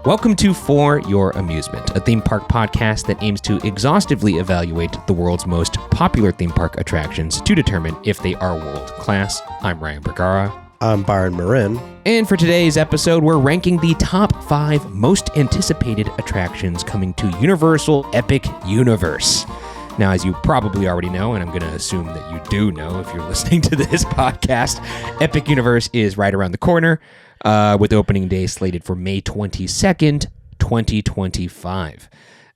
Welcome to For Your Amusement, a theme park podcast that aims to exhaustively evaluate the world's most popular theme park attractions to determine if they are world-class. I'm Ryan Bergara. I'm Byron Marin. And for today's episode, we're ranking the top 5 most anticipated attractions coming to Universal Epic Universe. Now, as you probably already know, and I'm going to assume that you do know if you're listening to this podcast, Epic Universe is right around the corner, with opening day slated for May 22nd, 2025.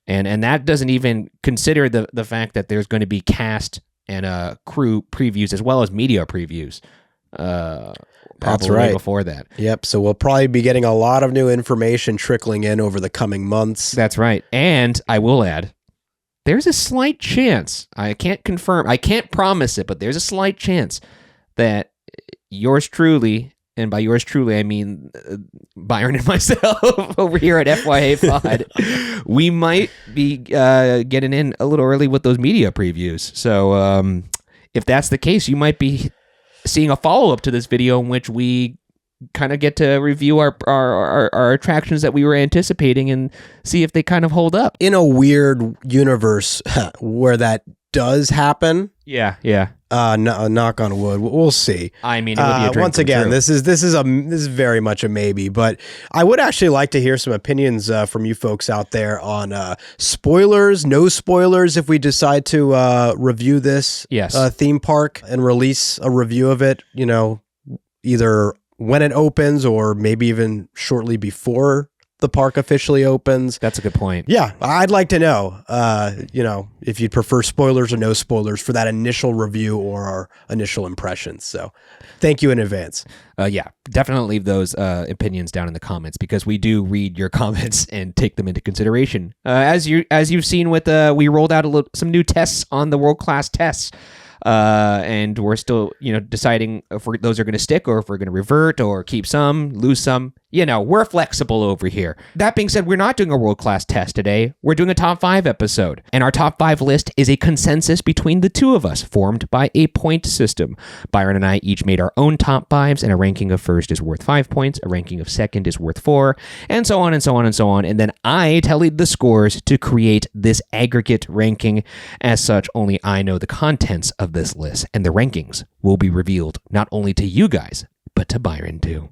And that doesn't even consider the fact that there's going to be cast and crew previews as well as media previews. That's right. Before that. Yep. So we'll probably be getting a lot of new information trickling in over the coming months. That's right. And I will add, there's a slight chance, I can't confirm, I can't promise it, but there's a slight chance that yours truly, and by yours truly, I mean Byron and myself over here at FYA Pod, we might be getting in a little early with those media previews. So if that's the case, you might be seeing a follow-up to this video in which we kind of get to review our attractions that we were anticipating and see if they kind of hold up. In a weird universe where that does happen. Yeah. Knock on wood. We'll see. I mean, it would be a dream once again, true. this is very much a maybe, but I would actually like to hear some opinions from you folks out there on spoilers, no spoilers if we decide to review this theme park and release a review of it, you know, either when it opens or maybe even shortly before the park officially opens. That's a good point. Yeah, I'd like to know, if you'd prefer spoilers or no spoilers for that initial review or our initial impressions. So thank you in advance. Yeah, definitely leave those opinions down in the comments because we do read your comments and take them into consideration. As you've seen with, we rolled out some new tests on the world-class tests. And we're still, deciding if those are going to stick or if we're going to revert or keep some, lose some. We're flexible over here. That being said, we're not doing a world-class test today. We're doing a top 5 episode. And our top 5 list is a consensus between the two of us, formed by a point system. Byron and I each made our own top 5s, and a ranking of first is worth 5 points, a ranking of second is worth 4, and so on and so on and so on. And then I tallied the scores to create this aggregate ranking. As such, only I know the contents of this list, and the rankings will be revealed not only to you guys, but to Byron too.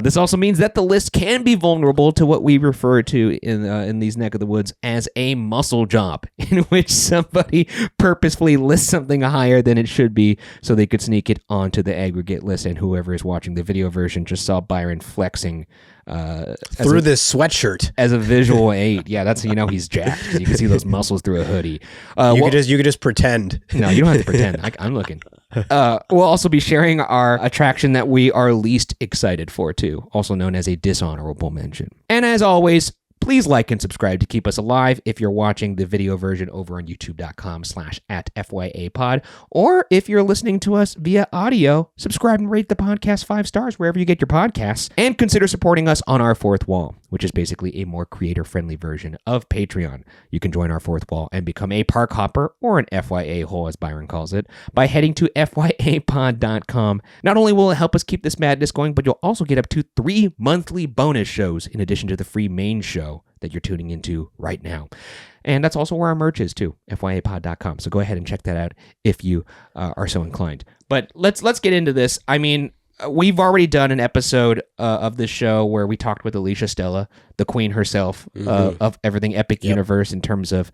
This also means that the list can be vulnerable to what we refer to in these neck of the woods as a muscle job, in which somebody purposefully lists something higher than it should be so they could sneak it onto the aggregate list, and whoever is watching the video version just saw Byron flexing through this sweatshirt as a visual aid. Yeah, that's he's jacked. You can see those muscles through a hoodie. You could just pretend. No, you don't have to pretend. I'm looking. We'll also be sharing our attraction that we are least excited for too, also known as a dishonorable mention. And as always, please like and subscribe to keep us alive if you're watching the video version over on youtube.com/@FYApod. Or if you're listening to us via audio, subscribe and rate the podcast 5 stars wherever you get your podcasts. And consider supporting us on our fourth wall, which is basically a more creator-friendly version of Patreon. You can join our fourth wall and become a park hopper, or an FYA hole as Byron calls it, by heading to FYApod.com. Not only will it help us keep this madness going, but you'll also get up to 3 monthly bonus shows in addition to the free main show that you're tuning into right now. And that's also where our merch is too, FYApod.com. So go ahead and check that out if you are so inclined. But let's get into this. I mean, we've already done an episode of this show where we talked with Alicia Stella, the queen herself of everything Epic Universe, in terms of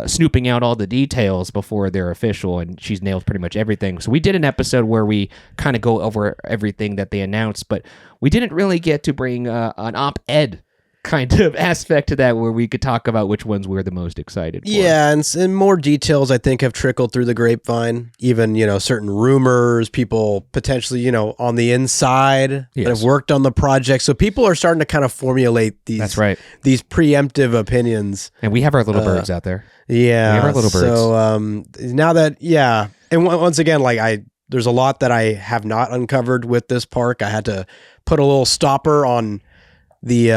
snooping out all the details before they're official, and she's nailed pretty much everything. So we did an episode where we kind of go over everything that they announced, but we didn't really get to bring an op-ed kind of aspect to that where we could talk about which ones we're the most excited for. Yeah, and more details I think have trickled through the grapevine. Even, certain rumors, people potentially, on the inside that have worked on the project. So people are starting to kind of formulate these these preemptive opinions. And we have our little birds out there. Yeah. We have our little birds. So now that, and once again, there's a lot that I have not uncovered with this park. I had to put a little stopper on the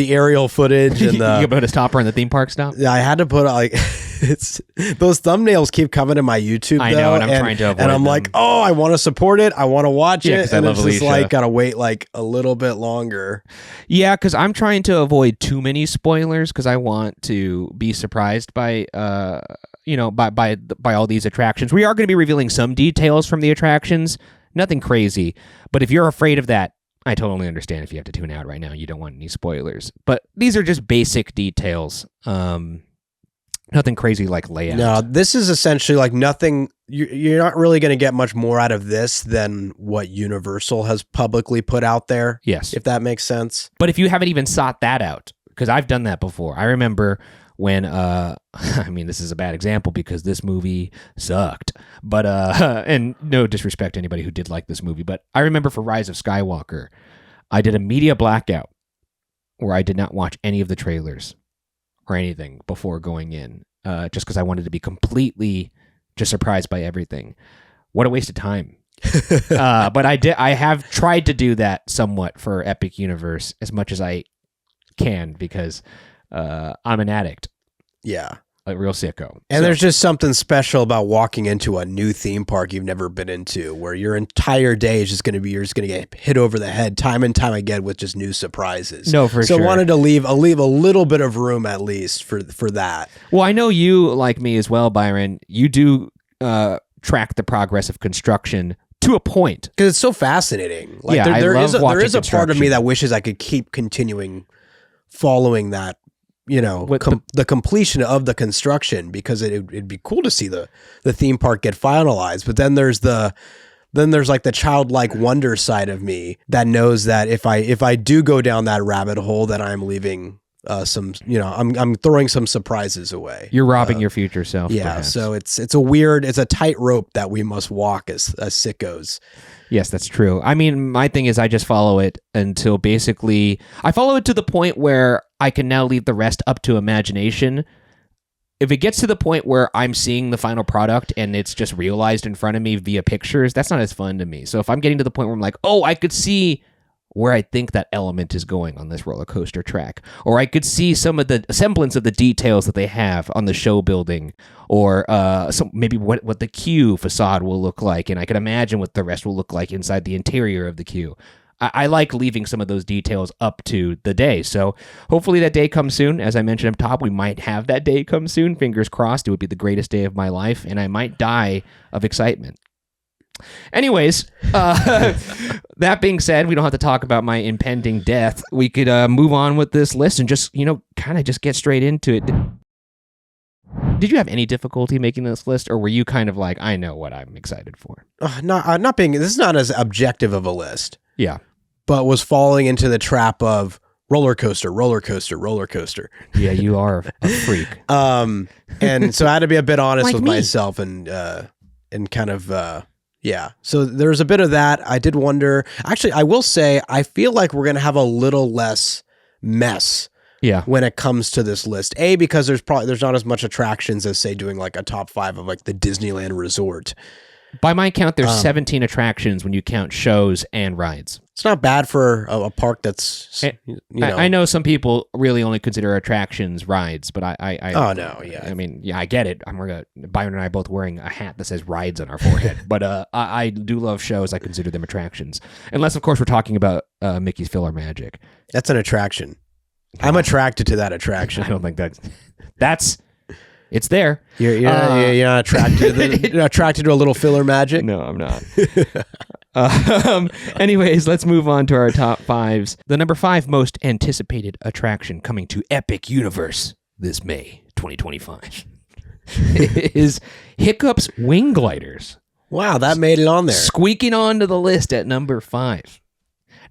aerial footage, and you put a stopper on the theme park stop. I had to put It's those thumbnails keep coming to my YouTube. I know, and I'm trying to avoid and I'm them. like, oh, I want to support it. I want to watch it. 'Cause I And love it's just Alicia. like gotta wait like a little bit longer. Yeah, because I'm trying to avoid too many spoilers because I want to be surprised by by all these attractions. We are going to be revealing some details from the attractions, nothing crazy. But if you're afraid of that, I totally understand if you have to tune out right now. You don't want any spoilers. But these are just basic details. Nothing crazy like layout. No, this is essentially like nothing. You're not really going to get much more out of this than what Universal has publicly put out there. Yes. If that makes sense. But if you haven't even sought that out, because I've done that before. I remember when, I mean, this is a bad example because this movie sucked. But, and no disrespect to anybody who did like this movie, but I remember for Rise of Skywalker, I did a media blackout where I did not watch any of the trailers or anything before going in, just because I wanted to be completely just surprised by everything. What a waste of time. But I have tried to do that somewhat for Epic Universe as much as I can because I'm an addict. Yeah. A real sicko. And there's just something special about walking into a new theme park you've never been into, where your entire day is just going to be, you're just going to get hit over the head time and time again with just new surprises. No, for sure. So I wanted to leave a little bit of room at least for that. Well, I know you, like me as well, Byron, you do track the progress of construction to a point. Because it's so fascinating. Like Yeah, there I is love there is a watching part of me construction. that wishes I could keep continuing following that, With the completion of the construction, because it'd be cool to see the theme park get finalized. But then there's like the childlike wonder side of me that knows that if I do go down that rabbit hole, that I'm leaving I'm throwing some surprises away. You're robbing your future self. Yeah, perhaps. so it's a tightrope that we must walk as sickos. Yes, that's true. I mean, my thing is I just follow it until basically I follow it to the point where I can now leave the rest up to imagination. If it gets to the point where I'm seeing the final product and it's just realized in front of me via pictures, that's not as fun to me. So if I'm getting to the point where I'm like, oh, I could see where I think that element is going on this roller coaster track, or I could see some of the semblance of the details that they have on the show building, or maybe what the queue facade will look like, and I can imagine what the rest will look like inside the interior of the queue. I like leaving some of those details up to the day, so hopefully that day comes soon. As I mentioned up top, we might have that day come soon. Fingers crossed. It would be the greatest day of my life, and I might die of excitement. Anyways, that being said, we don't have to talk about my impending death. We could move on with this list and just, kind of just get straight into it. Did you have any difficulty making this list, or were you kind of like, I know what I'm excited for? This is not as objective of a list. Yeah. But was falling into the trap of roller coaster. Yeah, you are a freak. And so I had to be a bit honest Like with me. myself and kind of, yeah. So there's a bit of that. I did wonder, actually, I will say, I feel like we're going to have a little less mess Yeah. when it comes to this list. Because there's not as much attractions as, say, doing like a top 5 of like the Disneyland Resort. By my count, there's 17 attractions when you count shows and rides. It's not bad for a park that's, I know some people really only consider attractions rides, but I Oh, no, yeah. I mean, yeah, I get it. Byron and I are both wearing a hat that says rides on our forehead, but I do love shows. I consider them attractions. Unless, of course, we're talking about Mickey's Filler Magic. That's an attraction. I'm attracted to that attraction. I don't think that's it's there. You're not attracted. You're not attracted to a little filler magic. No, I'm not. Anyways, let's move on to our top 5s. The number 5 most anticipated attraction coming to Epic Universe this May 2025 is Hiccup's Wing Gliders. Wow, that made it on there. Squeaking onto the list at number 5.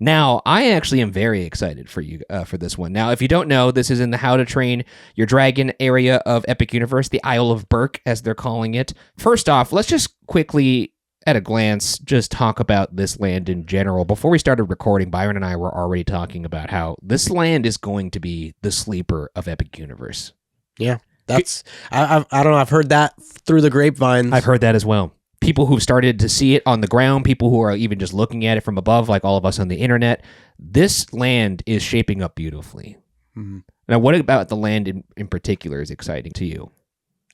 Now, I actually am very excited for you for this one. Now, if you don't know, this is in the How to Train Your Dragon area of Epic Universe, the Isle of Berk, as they're calling it. First off, let's just quickly, at a glance, just talk about this land in general. Before we started recording, Byron and I were already talking about how this land is going to be the sleeper of Epic Universe. Yeah, I don't know. I've heard that through the grapevines. I've heard that as well. People who've started to see it on the ground, people who are even just looking at it from above, like all of us on the internet. This land is shaping up beautifully. Mm-hmm. Now, what about the land in particular is exciting to you?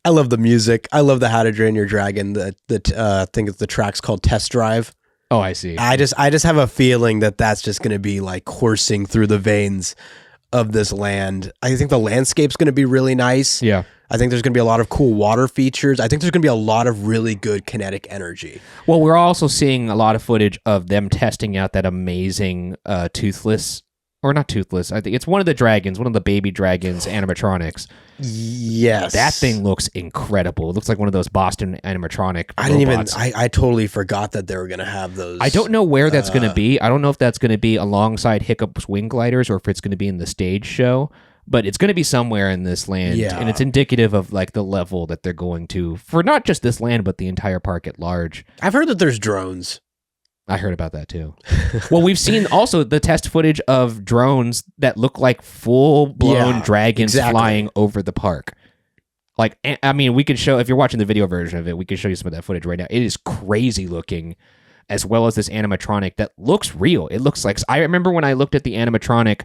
I love the music. I love the How to Train Your Dragon. I think the track's called Test Drive. Oh, I see. I just have a feeling that that's just going to be like coursing through the veins of this land. I think the landscape's going to be really nice. Yeah. I think there's going to be a lot of cool water features. I think there's going to be a lot of really good kinetic energy. Well, we're also seeing a lot of footage of them testing out that amazing toothless, or not toothless. I think it's one of the dragons, one of the baby dragons animatronics. Yes. That thing looks incredible. It looks like one of those Boston animatronic robots. I totally forgot that they were going to have those. I don't know where that's going to be. I don't know if that's going to be alongside Hiccup's wing gliders or if it's going to be in the stage show. But it's going to be somewhere in this land, and it's indicative of like the level that they're going to for not just this land, but the entire park at large. I've heard that there's drones. I heard about that too. Well, we've seen also the test footage of drones that look like full-blown dragons flying over the park. Like, I mean, we could show, if you're watching the video version of it, we could show you some of that footage right now. It is crazy looking, as well as this animatronic that looks real. It looks like, I remember when I looked at the animatronic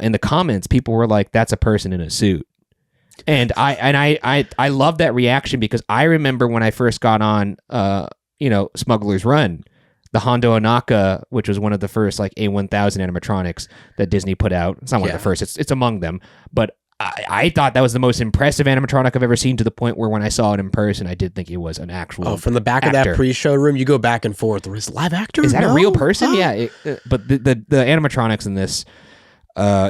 in the comments, people were like, "That's a person in a suit," and I love that reaction because I remember when I first got on, Smuggler's Run, the Hondo Onaka, which was one of the first like A1000 animatronics that Disney put out. It's not one of the first; it's among them. But I thought that was the most impressive animatronic I've ever seen. To the point where when I saw it in person, I did think it was an actual. Oh, from the back of that pre-show room, you go back and forth. Is it live actor? Is that a real person? Yeah, but the animatronics in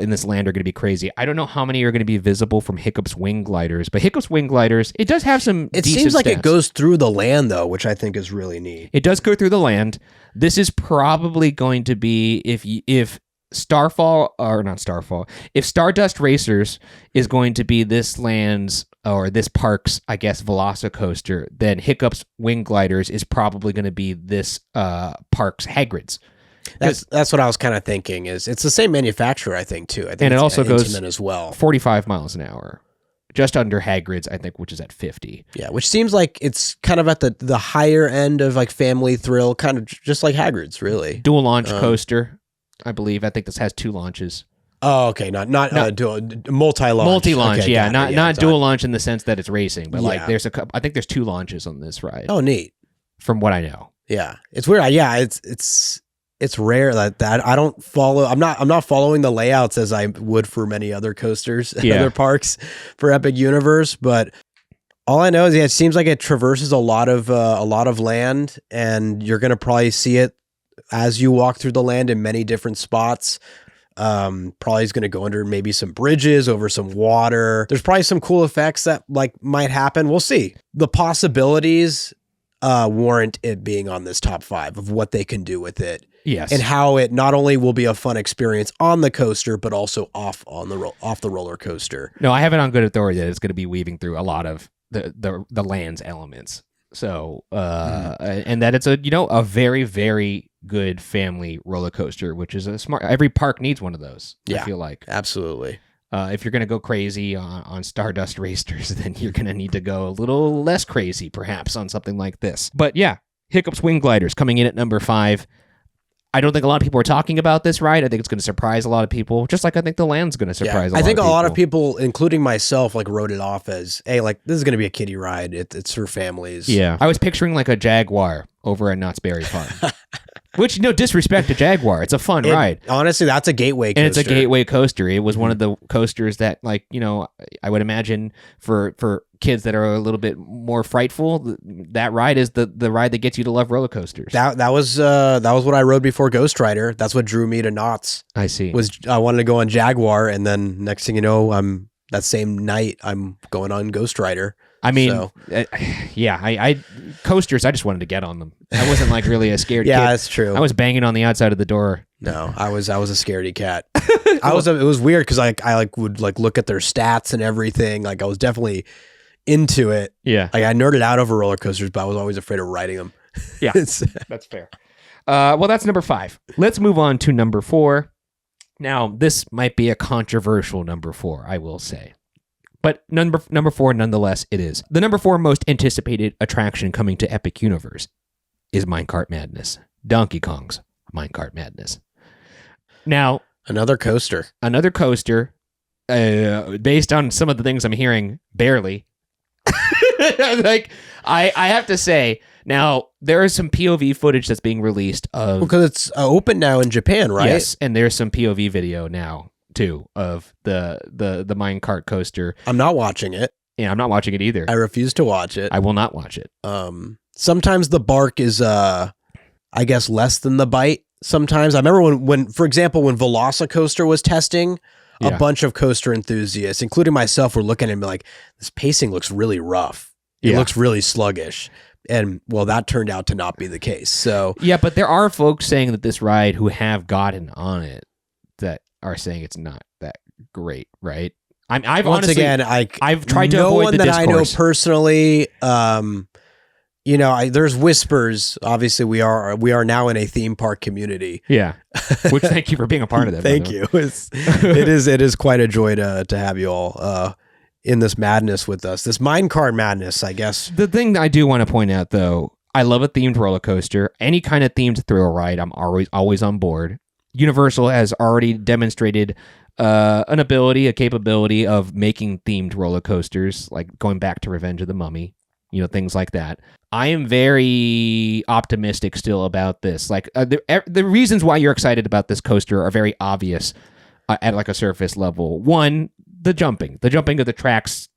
this land are going to be crazy. I don't know how many are going to be visible from Hiccup's wing gliders, but Hiccup's wing gliders, it does have some. It seems like it goes through the land though, which I think is really neat. It does go through the land. This is probably going to be if Stardust Racers is going to be this land's or this park's, I guess, Velocicoaster, then Hiccup's wing gliders is probably going to be this park's Hagrid's. That's what I was kind of thinking. Is it's the same manufacturer, I think, too. I think and it also goes as well 45 miles an hour, just under Hagrid's, I think, which is at 50. Yeah, which seems like it's kind of at the higher end of like family thrill, kind of just like Hagrid's, really. Dual launch coaster, I believe. I think this has 2 launches. Oh, okay, not dual, multi-launch. Multi-launch, okay, yeah, not dual launch in the sense that it's racing, but like there's I think there's 2 launches on this ride. Oh, neat. From what I know. Yeah, it's weird. Yeah, it's rare that I don't follow. I'm not following the layouts as I would for many other coasters and other parks for Epic Universe. But all I know is it seems like it traverses a lot of land, and you're gonna see it as you walk through the land in many different spots. Probably is going to go under maybe some bridges, over some water. There's probably some cool effects that like might happen. We'll see. The possibilities warrant it being on this top 5 of what they can do with it. Yes. And how it not only will be a fun experience on the coaster, but also off the roller coaster. No, I have it on good authority that it's going to be weaving through a lot of the land's elements. So, and that it's a very, very good family roller coaster, which is every park needs one of those. Yeah, I feel like. Absolutely. If you're going to go crazy on Stardust Racers, then you're going to need to go a little less crazy, perhaps, on something like this. But yeah, Hiccup's Wing Gliders coming in at number 5. I don't think a lot of people are talking about this ride. I think it's going to surprise a lot of people, just like I think the land's going to surprise a lot of people. I think a lot of people, including myself, like wrote it off as, hey, like this is going to be a kiddie ride. It's for families. Yeah. I was picturing like a Jaguar over at Knott's Berry Farm. Which, no disrespect to Jaguar. It's a fun ride. Honestly, that's a gateway coaster. And it's a gateway coaster. It was one of the coasters that, like, I would imagine for kids that are a little bit more frightful, that ride is the ride that gets you to love roller coasters. That was what I rode before Ghost Rider. That's what drew me to Knott's. I see. I wanted to go on Jaguar, and then next thing you know, that same night I'm going on Ghost Rider. I mean, I coasters, I just wanted to get on them. I wasn't like really a scared kid. Yeah, that's true. I was banging on the outside of the door. No, I was a scaredy cat. It was weird because I would look at their stats and everything. Like I was definitely into it. Yeah. Like I nerded out over roller coasters, but I was always afraid of riding them. Yeah, that's fair. Well, that's number 5. Let's move on to number 4. Now, this might be a controversial number 4, I will say. But number 4, nonetheless, it is. The number 4 most anticipated attraction coming to Epic Universe is Minecart Madness. Donkey Kong's Minecart Madness. Now, another coaster, based on some of the things I'm hearing, barely. Like, I have to say, now there is some POV footage that's being released of because it's open now in Japan, right? Yes, and there's some POV video now too of the minecart coaster. I'm not watching it. Yeah, I'm not watching it either. I refuse to watch it. I will not watch it. Sometimes the bark is I guess less than the bite. Sometimes I remember when for example when Velocicoaster was testing, a bunch of coaster enthusiasts, including myself, were looking at me like, this pacing looks really rough. It looks really sluggish. And well, that turned out to not be the case. So yeah, but there are folks saying that this ride who have gotten on it that are saying it's not that great, right? I've once honestly, again, I've tried to avoid the discourse. I know personally, you know, there's whispers. Obviously, we are now in a theme park community. Yeah, which thank you for being a part of that. Thank you. It is quite a joy to have you all in this madness with us. This minecart madness, I guess. The thing that I do want to point out, though, I love a themed roller coaster. Any kind of themed thrill ride, I'm always on board. Universal has already demonstrated an ability, a capability of making themed roller coasters, like going back to Revenge of the Mummy, you know, things like that. I am very optimistic still about this. Like the reasons why you're excited about this coaster are very obvious at like a surface level. One, the jumping of the tracks.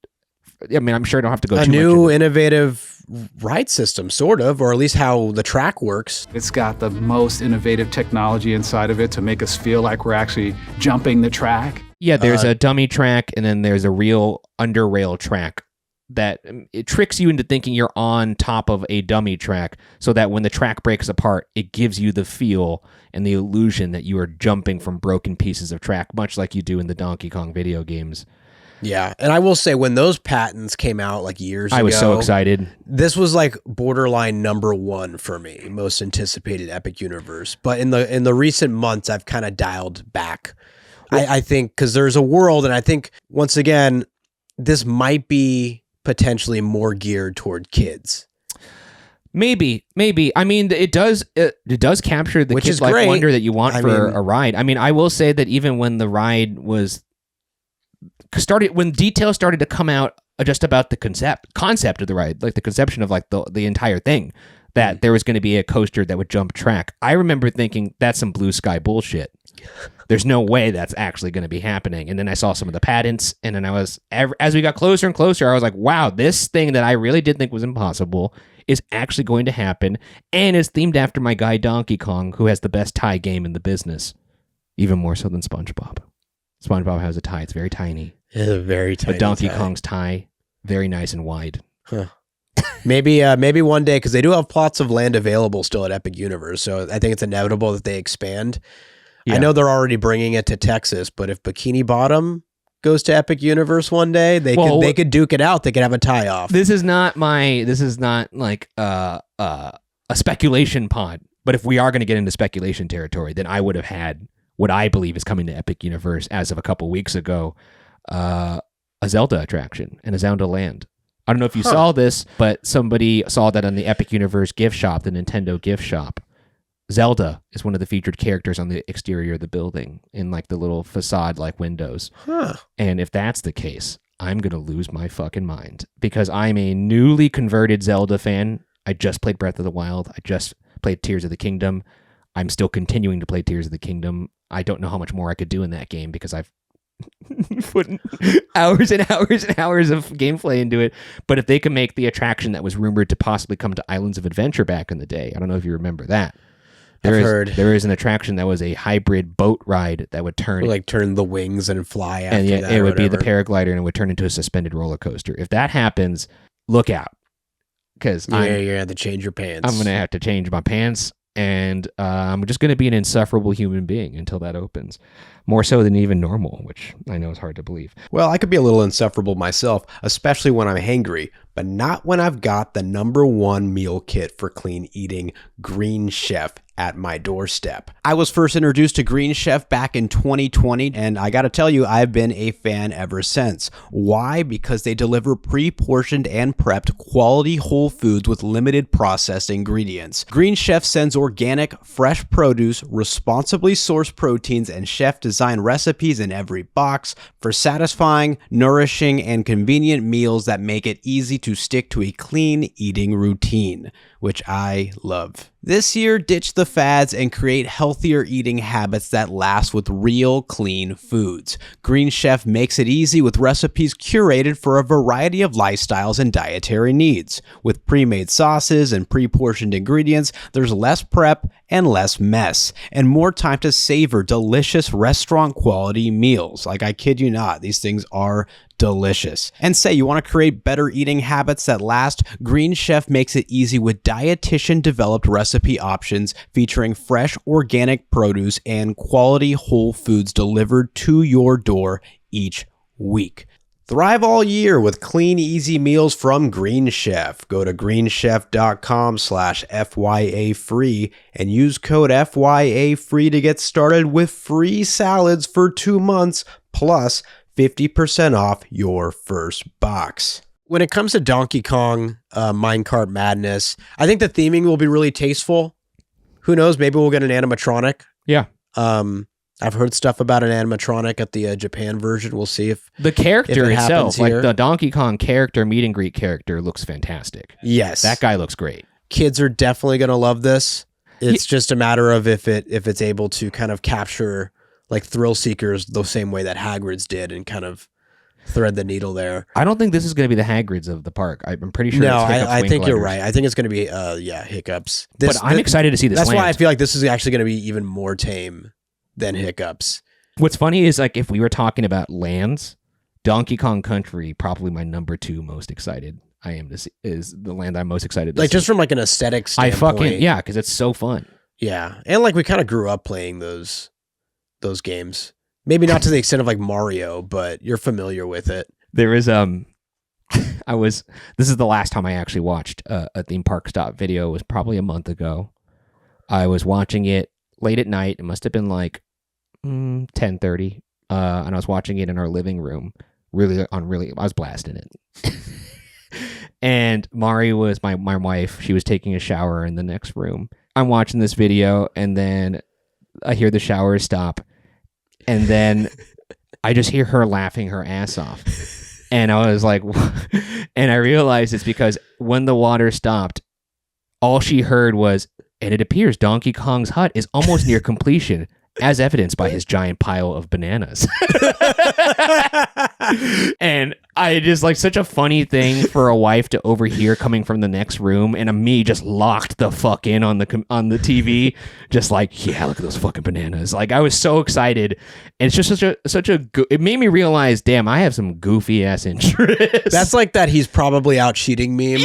I mean, I'm sure I don't have to go a new innovative ride system, sort of, or at least how the track works. It's got the most innovative technology inside of it to make us feel like we're actually jumping the track. Yeah, there's a dummy track, and then there's a real under rail track that it tricks you into thinking you're on top of a dummy track, so that when the track breaks apart, it gives you the feel and the illusion that you are jumping from broken pieces of track, much like you do in the Donkey Kong video games. Yeah, and I will say when those patents came out like years ago, I was so excited. This was like borderline #1 for me, most anticipated Epic Universe. But in the recent months, I've kind of dialed back. I think because there's a world, and I think once again, this might be potentially more geared toward kids. Maybe. I mean, it does capture the kid-like wonder that you want for a ride. I mean, I will say that even when the ride was when details started to come out just about the concept of the ride, like the conception of like the entire thing, that there was going to be a coaster that would jump track, I remember thinking that's some blue sky bullshit. There's no way that's actually going to be happening. And then I saw some of the patents, and then as we got closer and closer, I was like, wow, this thing that I really did think was impossible is actually going to happen, and is themed after my guy Donkey Kong, who has the best tie game in the business, even more so than SpongeBob. SpongeBob has a tie. It's very tiny. It's a very tiny. But Donkey Kong's tie, very nice and wide. Huh. Maybe one day, because they do have plots of land available still at Epic Universe, so I think it's inevitable that they expand. Yeah. I know they're already bringing it to Texas, but if Bikini Bottom goes to Epic Universe one day, they could duke it out. They could have a tie off. This is not like a speculation pod. But if we are going to get into speculation territory, then I would have had what I believe is coming to Epic Universe as of a couple weeks ago, a Zelda attraction and a Zelda land. I don't know if you saw this, but somebody saw that on the Epic Universe gift shop, the Nintendo gift shop. Zelda is one of the featured characters on the exterior of the building in like the little facade like windows. And if that's the case, I'm going to lose my fucking mind, because I'm a newly converted Zelda fan. I just played Breath of the Wild. I just played Tears of the Kingdom. I'm still continuing to play Tears of the Kingdom. I don't know how much more I could do in that game because I've put hours and hours and hours of gameplay into it. But if they can make the attraction that was rumored to possibly come to Islands of Adventure back in the day, I don't know if you remember that. There is an attraction that was a hybrid boat ride that would turn the wings and fly after and that. It would be the paraglider, and it would turn into a suspended roller coaster. If that happens, look out, because you're gonna have to change your pants. I'm gonna have to change my pants, and I'm just gonna be an insufferable human being until that opens. More so than even normal, which I know is hard to believe. Well, I could be a little insufferable myself, especially when I'm hangry, but not when I've got the #1 meal kit for clean eating, Green Chef, at my doorstep. I was first introduced to Green Chef back in 2020, and I gotta tell you, I've been a fan ever since. Why? Because they deliver pre-portioned and prepped quality whole foods with limited processed ingredients. Green Chef sends organic, fresh produce, responsibly sourced proteins, and chef-designed recipes in every box for satisfying, nourishing, and convenient meals that make it easy to stick to a clean eating routine, which I love. This year, ditch the fads and create healthier eating habits that last with real clean foods. Green Chef makes it easy with recipes curated for a variety of lifestyles and dietary needs. With pre-made sauces and pre-portioned ingredients, there's less prep and less mess, and more time to savor delicious restaurant-quality meals. Like, I kid you not, these things are delicious. And say you want to create better eating habits that last, Green Chef makes it easy with dietitian-developed recipe options featuring fresh organic produce and quality whole foods delivered to your door each week. Thrive all year with clean, easy meals from Green Chef. Go to greenchef.com/FYA free and use code FYA free to get started with free salads for 2 months plus 50% off your first box. When it comes to Donkey Kong Minecart Madness, I think the theming will be really tasteful. Who knows? Maybe we'll get an animatronic. Yeah. I've heard stuff about an animatronic at the Japan version. We'll see if the character if itself, like here. the Donkey Kong character, meet and greet character, looks fantastic. Yes, that guy looks great. Kids are definitely going to love this. It's just a matter of if it's able to kind of capture like thrill seekers the same way that Hagrid's did and kind of thread the needle there. I don't think this is going to be the Hagrids of the park. I'm pretty sure. No, it's Hiccups, I think you're Letters. right. I think it's going to be Hiccups. But I'm excited to see this. That's land. why I feel like this is actually going to be even more tame than Hiccups. What's funny is, like, if we were talking about lands, Donkey Kong Country, probably my number 2 most excited I am to see, is the land I'm most excited to see. Just from like an aesthetic standpoint. because it's so fun. Yeah. And like we kind of grew up playing those games. Maybe not to the extent of like Mario, but you're familiar with it. There is this is the last time I actually watched a theme park stop video. It was probably a month ago. I was watching it late at night. It must have been like 10:30, and I was watching it in our living room. I was blasting it. And Mari was my wife. She was taking a shower in the next room. I'm watching this video, and then I hear the shower stop, and then I just hear her laughing her ass off. And I was like, and I realized it's because when the water stopped, all she heard was, and it appears Donkey Kong's hut is almost near completion, as evidenced by his giant pile of bananas. And I just, like, such a funny thing for a wife to overhear coming from the next room, and me just locked the fuck in on the TV, just like, yeah, look at those fucking bananas. Like, I was so excited, and it's just it made me realize, damn, I have some goofy ass interests. That's like that he's probably out cheating meme.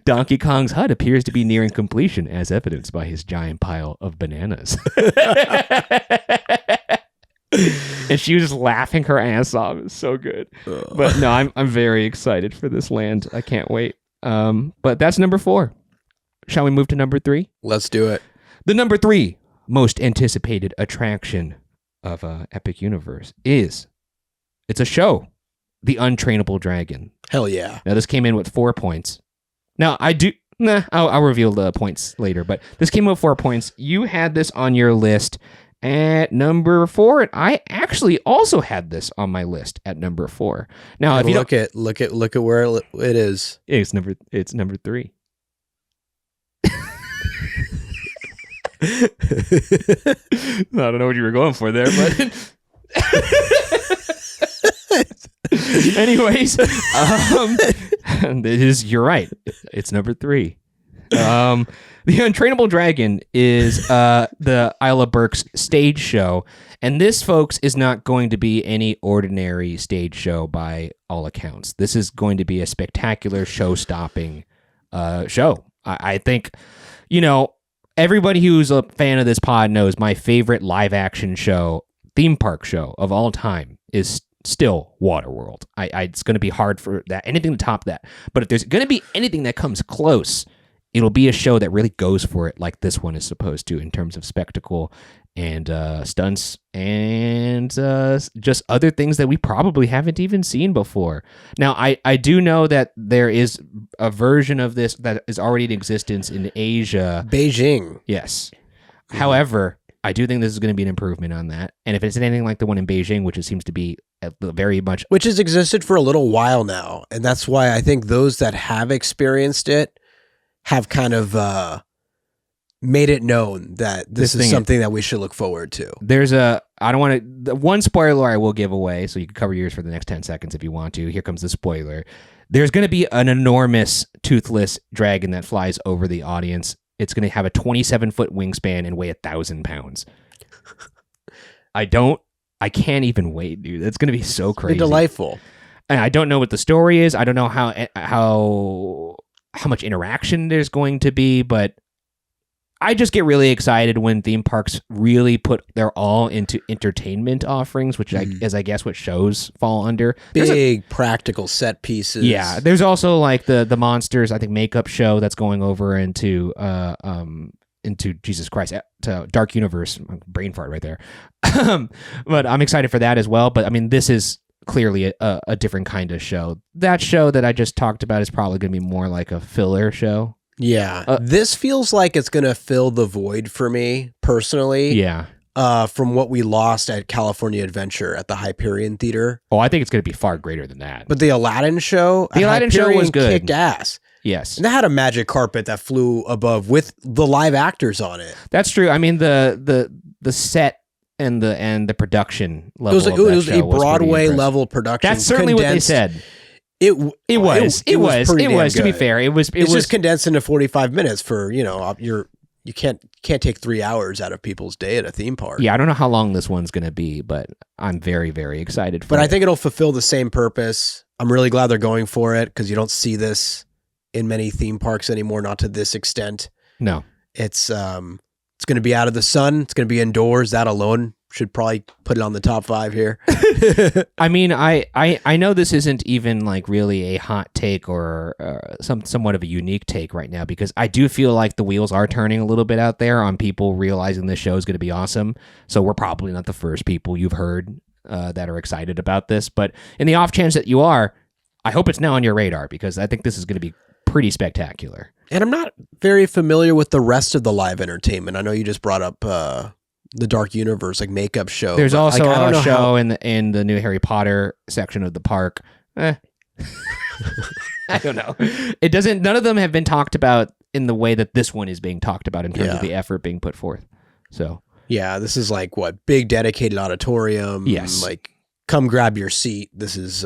Donkey Kong's hut appears to be nearing completion, as evidenced by his giant pile of bananas. And she was just laughing her ass off. It was so good. But no, I'm very excited for this land. I can't wait. But that's number 4. Shall we move to number 3? Let's do it. The number 3 most anticipated attraction of Epic Universe it's a show, The Untrainable Dragon. Hell yeah. Now this came in with 4 points. Now I'll reveal the points later, but this came in with 4 points. You had this on your list at number 4, and I actually also had this on my list at number 4. Now, if you look at where it is. It's number 3. I don't know what you were going for there, but anyways, you're right. It's number 3. The Untrainable Dragon is the Isla Burke's stage show, and this, folks, is not going to be any ordinary stage show by all accounts. This is going to be a spectacular show-stopping show. I think, everybody who's a fan of this pod knows my favorite live-action show, theme park show of all time is still Waterworld. It's going to be hard for that, anything to top that. But if there's going to be anything that comes close, it'll be a show that really goes for it like this one is supposed to in terms of spectacle and stunts and just other things that we probably haven't even seen before. Now, I do know that there is a version of this that is already in existence in Asia. Beijing. Yes. However, I do think this is going to be an improvement on that. And if it's anything like the one in Beijing, which it seems to be very much... Which has existed for a little while now. And that's why I think those that have experienced it have kind of made it known that this is something that we should look forward to. There's I don't want to... One spoiler I will give away, so you can cover yours for the next 10 seconds if you want to. Here comes the spoiler. There's going to be an enormous toothless dragon that flies over the audience. It's going to have a 27-foot wingspan and weigh 1,000 pounds. I can't even wait, dude. It's going to be so crazy. Delightful. And I don't know what the story is. I don't know how much interaction there's going to be, but I just get really excited when theme parks really put their all into entertainment offerings, which is, I guess, what shows fall under. Big practical set pieces. Yeah, there's also like the monsters, I think, makeup show that's going over into Jesus Christ, to Dark Universe. Brain fart right there. But I'm excited for that as well. But I mean, this is clearly a different kind of show. That show that I just talked about is probably going to be more like a filler show. Yeah, this feels like it's going to fill the void for me personally. Yeah. From what we lost at California Adventure at the Hyperion Theater. Oh, I think it's going to be far greater than that. But the Aladdin show, was good. Kicked ass. Yes. And they had a magic carpet that flew above with the live actors on it. That's true. I mean, the set and the production level it was a Broadway level production. That's certainly what they said. It was. To be fair, it was just condensed into 45 minutes for, you can't take 3 hours out of people's day at a theme park. Yeah, I don't know how long this one's going to be, but I'm very, very excited for it. But I think it'll fulfill the same purpose. I'm really glad they're going for it because you don't see this in many theme parks anymore, not to this extent. No. It's going to be out of the sun. It's going to be indoors. That alone should probably put it on the top 5 here. I mean, I know this isn't even like really a hot take or somewhat of a unique take right now, because I do feel like the wheels are turning a little bit out there on people realizing this show is going to be awesome. So we're probably not the first people you've heard that are excited about this. But in the off chance that you are, I hope it's now on your radar, because I think this is going to be pretty spectacular. And I'm not very familiar with the rest of the live entertainment. I know you just brought up the Dark Universe, like makeup show. There's also a show in the new Harry Potter section of the park. I don't know. It doesn't. None of them have been talked about in the way that this one is being talked about in terms of the effort being put forth. So yeah, this is like big dedicated auditorium. Yes, like come grab your seat. This is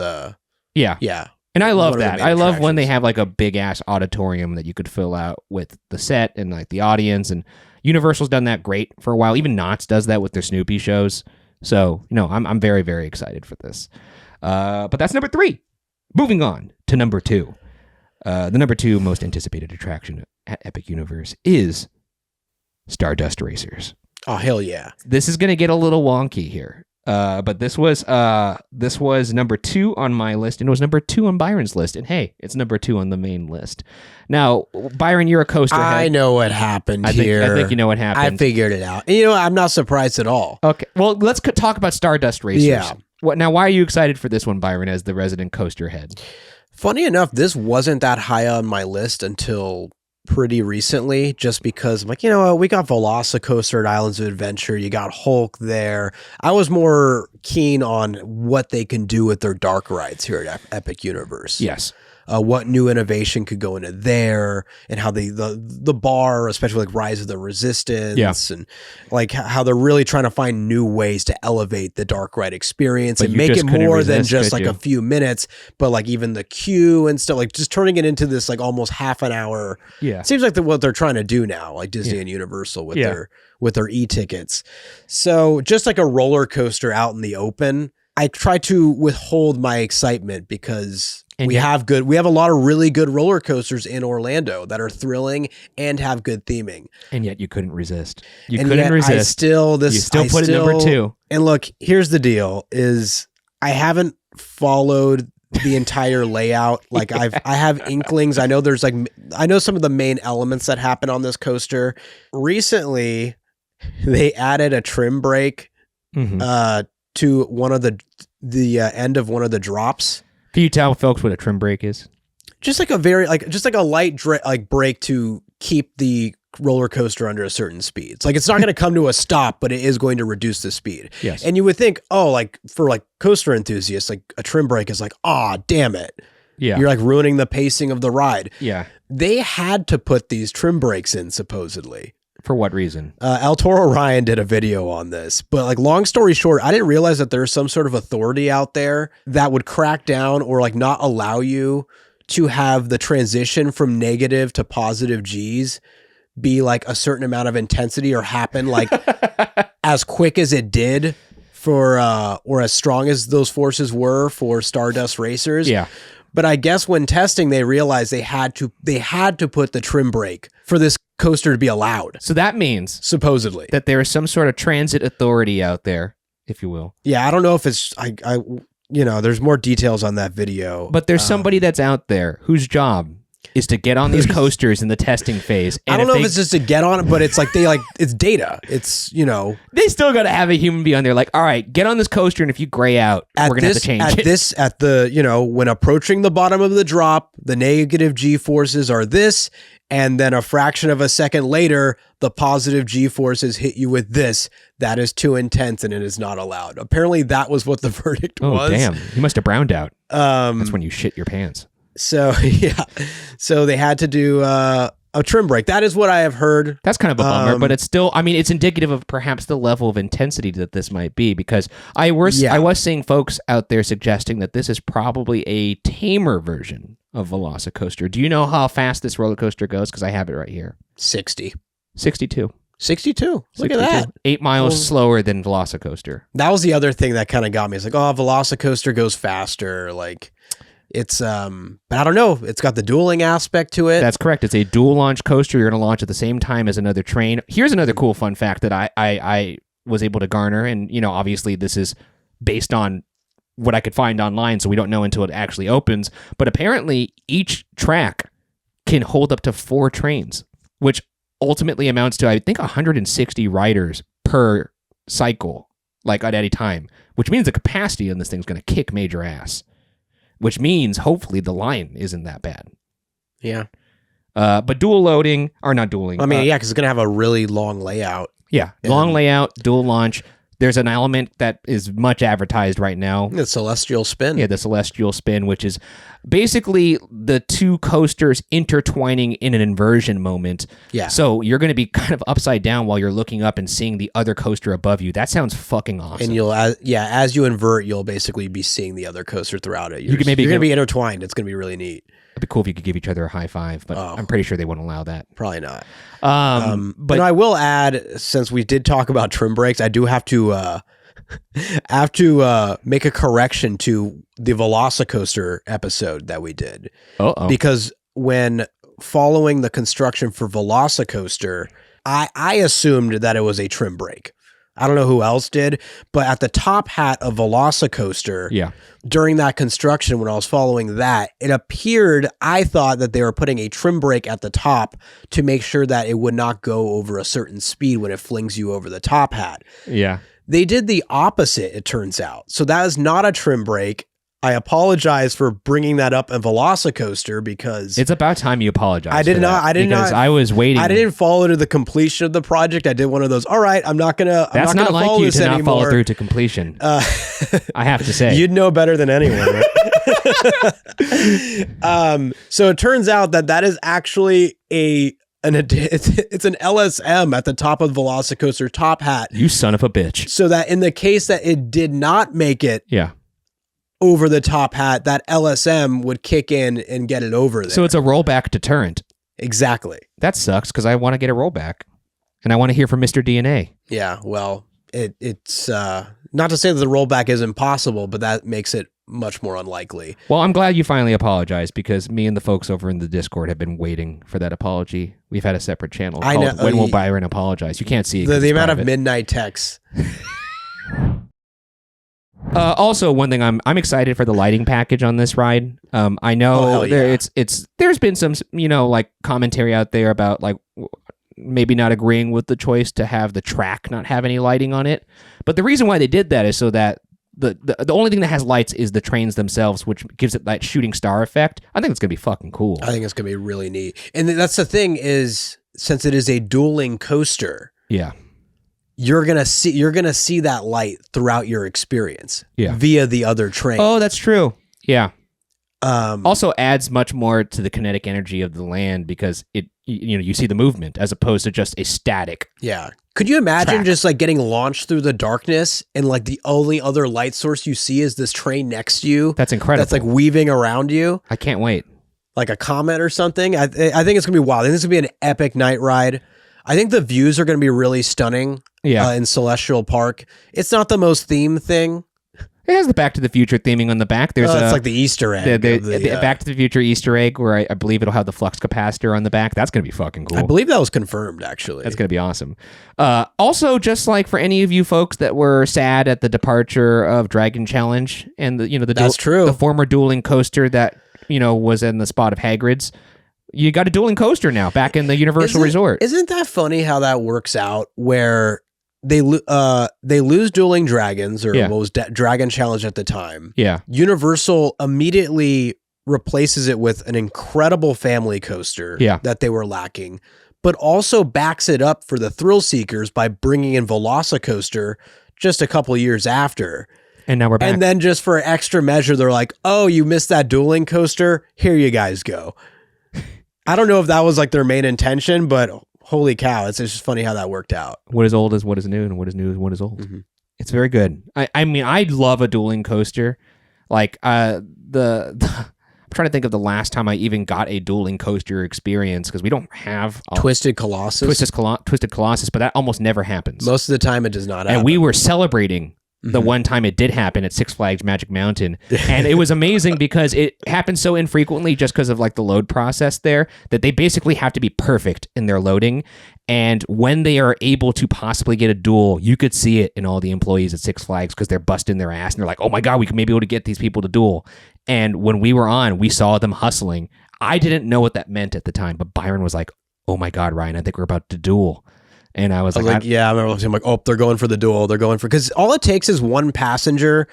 yeah. And I love that. I love when they have like a big ass auditorium that you could fill out with the set and like the audience. And Universal's done that great for a while. Even Knott's does that with their Snoopy shows. So, I'm very, very excited for this. But that's number 3. Moving on to number 2. The number 2 most anticipated attraction at Epic Universe is Stardust Racers. Oh, hell yeah. This is going to get a little wonky here. But this was number 2 on my list, and it was number 2 on Byron's list. And hey, it's number 2 on the main list. Now, Byron, you're a coaster head. I know what happened here. I think you know what happened. I figured it out. And I'm not surprised at all. Okay, well, let's talk about Stardust Racers. Yeah. Now, why are you excited for this one, Byron, as the resident coaster head? Funny enough, this wasn't that high on my list until pretty recently, just because I'm like, we got Velocicoaster at Islands of Adventure. You got Hulk there. I was more keen on what they can do with their dark rides here at Epic Universe. Yes. What new innovation could go into there, and how the bar, especially like Rise of the Resistance, and like how they're really trying to find new ways to elevate the dark ride experience and make it more than just like a few minutes, but like even the queue and stuff, like just turning it into this like almost half an hour. Yeah, seems like what they're trying to do now, like Disney and Universal with their e-tickets. So just like a roller coaster out in the open, I try to withhold my excitement because we have a lot of really good roller coasters in Orlando that are thrilling and have good theming. And yet you couldn't resist. You still put it number 2. And look, here's the deal is I haven't followed the entire layout. Like I have inklings. I know some of the main elements that happen on this coaster. Recently, they added a trim brake to one of the end of one of the drops. Can you tell folks what a trim brake is? Just like a very just like a light brake to keep the roller coaster under a certain speed. It's like it's not going to come to a stop, but it is going to reduce the speed. Yes. And you would think, oh, like for like coaster enthusiasts, like a trim brake is like, ah, damn it. Yeah. You're like ruining the pacing of the ride. Yeah. They had to put these trim brakes in supposedly. For what reason? El Toro Ryan did a video on this, but like long story short, I didn't realize that there's some sort of authority out there that would crack down or like not allow you to have the transition from negative to positive G's be like a certain amount of intensity or happen like as quick as it did for or as strong as those forces were for Stardust racers. Yeah. But I guess when testing, they realized they had to put the trim brake for this coaster to be allowed. So that means supposedly that there is some sort of transit authority out there, if you will. Yeah, I don't know if it's there's more details on that video. But there's somebody that's out there whose job is to get on these coasters in the testing phase. And I don't know if it's just to get on it, but it's like it's data. It's, they still got to have a human be on there like, all right, get on this coaster, and if you gray out, we're going to have to change it. When approaching the bottom of the drop, the negative G forces are this, and then a fraction of a second later, the positive G forces hit you with this. That is too intense, and it is not allowed. Apparently, that was what the verdict was. Oh, damn. You must have browned out. That's when you shit your pants. So, yeah. So they had to do a trim brake. That is what I have heard. That's kind of a bummer, but it's still, I mean, it's indicative of perhaps the level of intensity that this might be, because I was seeing folks out there suggesting that this is probably a tamer version of Velocicoaster. Do you know how fast this roller coaster goes? Because I have it right here. 62. 62. Look at that. 8 miles slower than Velocicoaster. That was the other thing that kind of got me. It's like, oh, Velocicoaster goes faster. Like, it's, but I don't know. It's got the dueling aspect to it. That's correct. It's a dual launch coaster. You're going to launch at the same time as another train. Here's another cool fun fact that I was able to garner. And, obviously this is based on what I could find online, so we don't know until it actually opens. But apparently each track can hold up to 4 trains, which ultimately amounts to, I think, 160 riders per cycle, like at any time, which means the capacity on this thing's going to kick major ass. Which means hopefully the line isn't that bad. Yeah. But dual loading, or not dueling. I mean, because it's going to have a really long layout. Yeah. Long layout, dual launch. There's an element that is much advertised right now. The celestial spin. Yeah, the celestial spin, which is basically the two coasters intertwining in an inversion moment. Yeah. So you're going to be kind of upside down while you're looking up and seeing the other coaster above you. That sounds fucking awesome. And you'll, as you invert, you'll basically be seeing the other coaster throughout it. You're going to be intertwined. It's going to be really neat. It'd be cool if you could give each other a high five, but I'm pretty sure they wouldn't allow that. Probably not. But I will add, since we did talk about trim brakes, I do have to make a correction to the Velocicoaster episode that we did. Because when following the construction for Velocicoaster, I assumed that it was a trim brake. I don't know who else did, but at the top hat of Velocicoaster, during that construction, when I was following that, it appeared, I thought that they were putting a trim brake at the top to make sure that it would not go over a certain speed when it flings you over the top hat. Yeah. They did the opposite, it turns out. So that is not a trim brake. I apologize for bringing that up in Velocicoaster because it's about time you apologize. I did not. I was waiting. I didn't follow to the completion of the project. I did one of those. All right, I'm not gonna. That's not like follow you this to not anymore. follow through to completion. I have to say, you'd know better than anyone. Right? So it turns out that is actually it's an LSM at the top of Velocicoaster top hat. You son of a bitch. So that in the case that it did not make it, over the top hat, that LSM would kick in and get it over there. So it's a rollback deterrent. Exactly. That sucks because I want to get a rollback, and I want to hear from Mr. DNA. Yeah. Well, it's not to say that the rollback is impossible, but that makes it much more unlikely. Well, I'm glad you finally apologized because me and the folks over in the Discord have been waiting for that apology. We've had a separate channel called When Will Byron Apologize? You can't see it. The amount of midnight texts. Also, one thing I'm excited for the lighting package on this ride. I know there's been some like commentary out there about like maybe not agreeing with the choice to have the track not have any lighting on it. But the reason why they did that is so that the only thing that has lights is the trains themselves, which gives it that shooting star effect. I think it's gonna be fucking cool. I think it's gonna be really neat. And that's the thing is since it is a dueling coaster, Yeah. you're gonna see that light throughout your experience via the other train. Oh, that's true. Yeah. Also adds much more to the kinetic energy of the land because you see the movement as opposed to just a static. Yeah. Could you imagine track. just like getting launched through the darkness and like the only other light source you see is this train next to you? That's incredible. That's like weaving around you. I can't wait. Like a comet or something. I think it's gonna be wild. I think it's gonna be an epic night ride. I think the views are gonna be really stunning. Yeah. In Celestial Park, it's not the most themed thing. It has the Back to the Future theming on the back. There's it's like the Easter egg. The Back to the Future Easter egg, where I believe it'll have the flux capacitor on the back. That's going to be fucking cool. I believe that was confirmed, actually. That's going to be awesome. Also, just like for any of you folks that were sad at the departure of Dragon Challenge and That's true. The former dueling coaster that was in the spot of Hagrid's, you got a dueling coaster now back in the Universal Resort. Isn't that funny how that works out? Where they lose Dueling Dragons, or what was Dragon Challenge at the time. Yeah. Universal immediately replaces it with an incredible family coaster that they were lacking, but also backs it up for the thrill seekers by bringing in Velocicoaster just a couple years after. And now we're back. And then just for extra measure, they're like, oh, you missed that dueling coaster? Here you guys go. I don't know if that was like their main intention, but holy cow, it's just funny how that worked out. What is old is what is new, and what is new is what is old. Mm-hmm. It's very good. I mean, I love a dueling coaster. Like I'm trying to think of the last time I even got a dueling coaster experience, because we don't have Twisted Colossus. Twisted Colossus, but that almost never happens. Most of the time, it does not happen. And we were celebrating the one time it did happen at Six Flags Magic Mountain. And it was amazing because it happened so infrequently just because of like the load process there, that they basically have to be perfect in their loading. And when they are able to possibly get a duel, you could see it in all the employees at Six Flags because they're busting their ass and they're like, oh my God, we could maybe be able to get these people to duel. And when we were on, we saw them hustling. I didn't know what that meant at the time, but Byron was like, oh my God, Ryan, I think we're about to duel. And I was like, yeah, I remember saying like, oh, they're going for the duel. They're going for, because all it takes is one passenger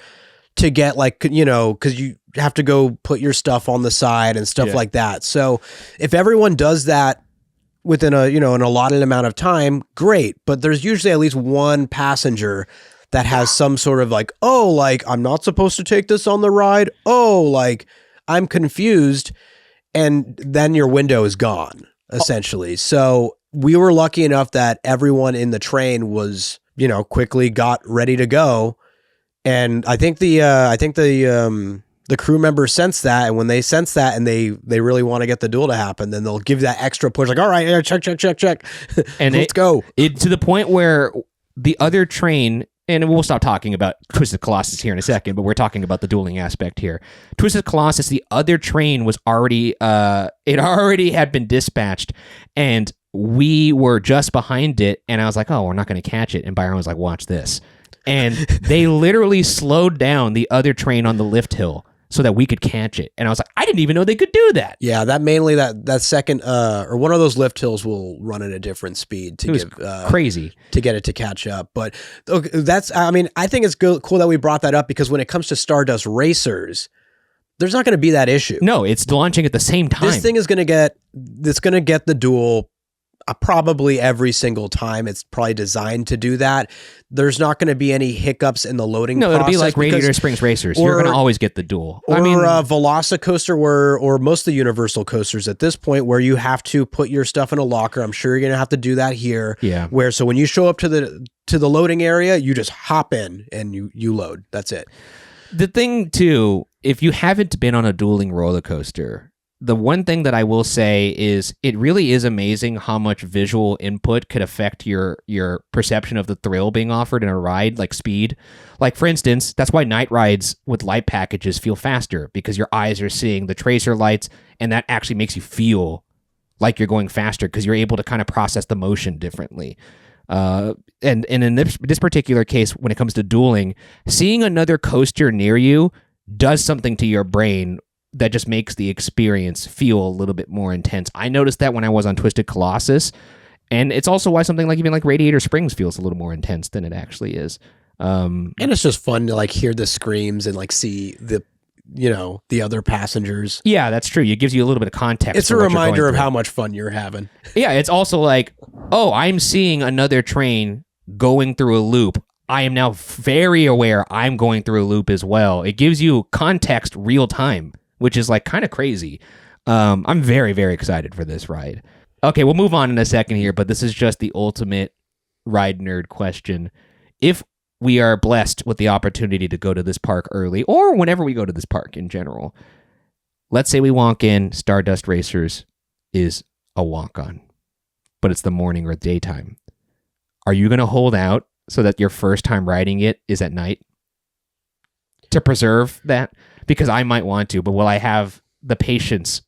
to get like, because you have to go put your stuff on the side and stuff like that. So if everyone does that within an allotted amount of time, great. But there's usually at least one passenger that has some sort of like, oh, like I'm not supposed to take this on the ride. Oh, like I'm confused. And then your window is gone essentially. So we were lucky enough that everyone in the train was, quickly got ready to go. And I think the crew members sense that. And when they sense that and they really want to get the duel to happen, then they'll give that extra push. Like, all right, check. And let's go. To the point where the other train, and we'll stop talking about Twisted Colossus here in a second, but we're talking about the dueling aspect here. Twisted Colossus, the other train was already, it already had been dispatched, and we were just behind it, and I was like, oh, we're not going to catch it. And Byron was like, watch this. And they literally slowed down the other train on the lift hill so that we could catch it. And I was like, I didn't even know they could do that. Yeah, that second, or one of those lift hills will run at a different speed to crazy to get it to catch up. But I think it's cool that we brought that up, because when it comes to Stardust Racers, there's not going to be that issue. No, it's launching at the same time. This thing is going to get the duel probably every single time. It's probably designed to do that. There's not going to be any hiccups in the loading process. No, it'll be like Radiator Springs Racers. You're going to always get the duel. Or Velocicoaster, or most of the Universal coasters at this point, where you have to put your stuff in a locker. I'm sure you're going to have to do that here. Yeah. So when you show up to the loading area, you just hop in and you load. That's it. The thing too, if you haven't been on a dueling roller coaster, the one thing that I will say is it really is amazing how much visual input could affect your perception of the thrill being offered in a ride, like speed. Like, for instance, that's why night rides with light packages feel faster, because your eyes are seeing the tracer lights, and that actually makes you feel like you're going faster because you're able to kind of process the motion differently. And in this particular case, when it comes to dueling, seeing another coaster near you does something to your brain that just makes the experience feel a little bit more intense. I noticed that when I was on Twisted Colossus, and it's also why something like even like Radiator Springs feels a little more intense than it actually is. And it's just fun to like hear the screams and like see the other passengers. Yeah, that's true. It gives you a little bit of context. It's a reminder of how much fun you're having. Yeah, it's also like, oh, I'm seeing another train going through a loop. I am now very aware I'm going through a loop as well. It gives you context real time, which is like kind of crazy. I'm very, very excited for this ride. Okay, we'll move on in a second here, but this is just the ultimate ride nerd question. If we are blessed with the opportunity to go to this park early, or whenever we go to this park in general, let's say we walk in, Stardust Racers is a walk-on, but it's the morning or daytime. Are you going to hold out so that your first time riding it is at night to preserve that? Because I might want to, but will I have the patience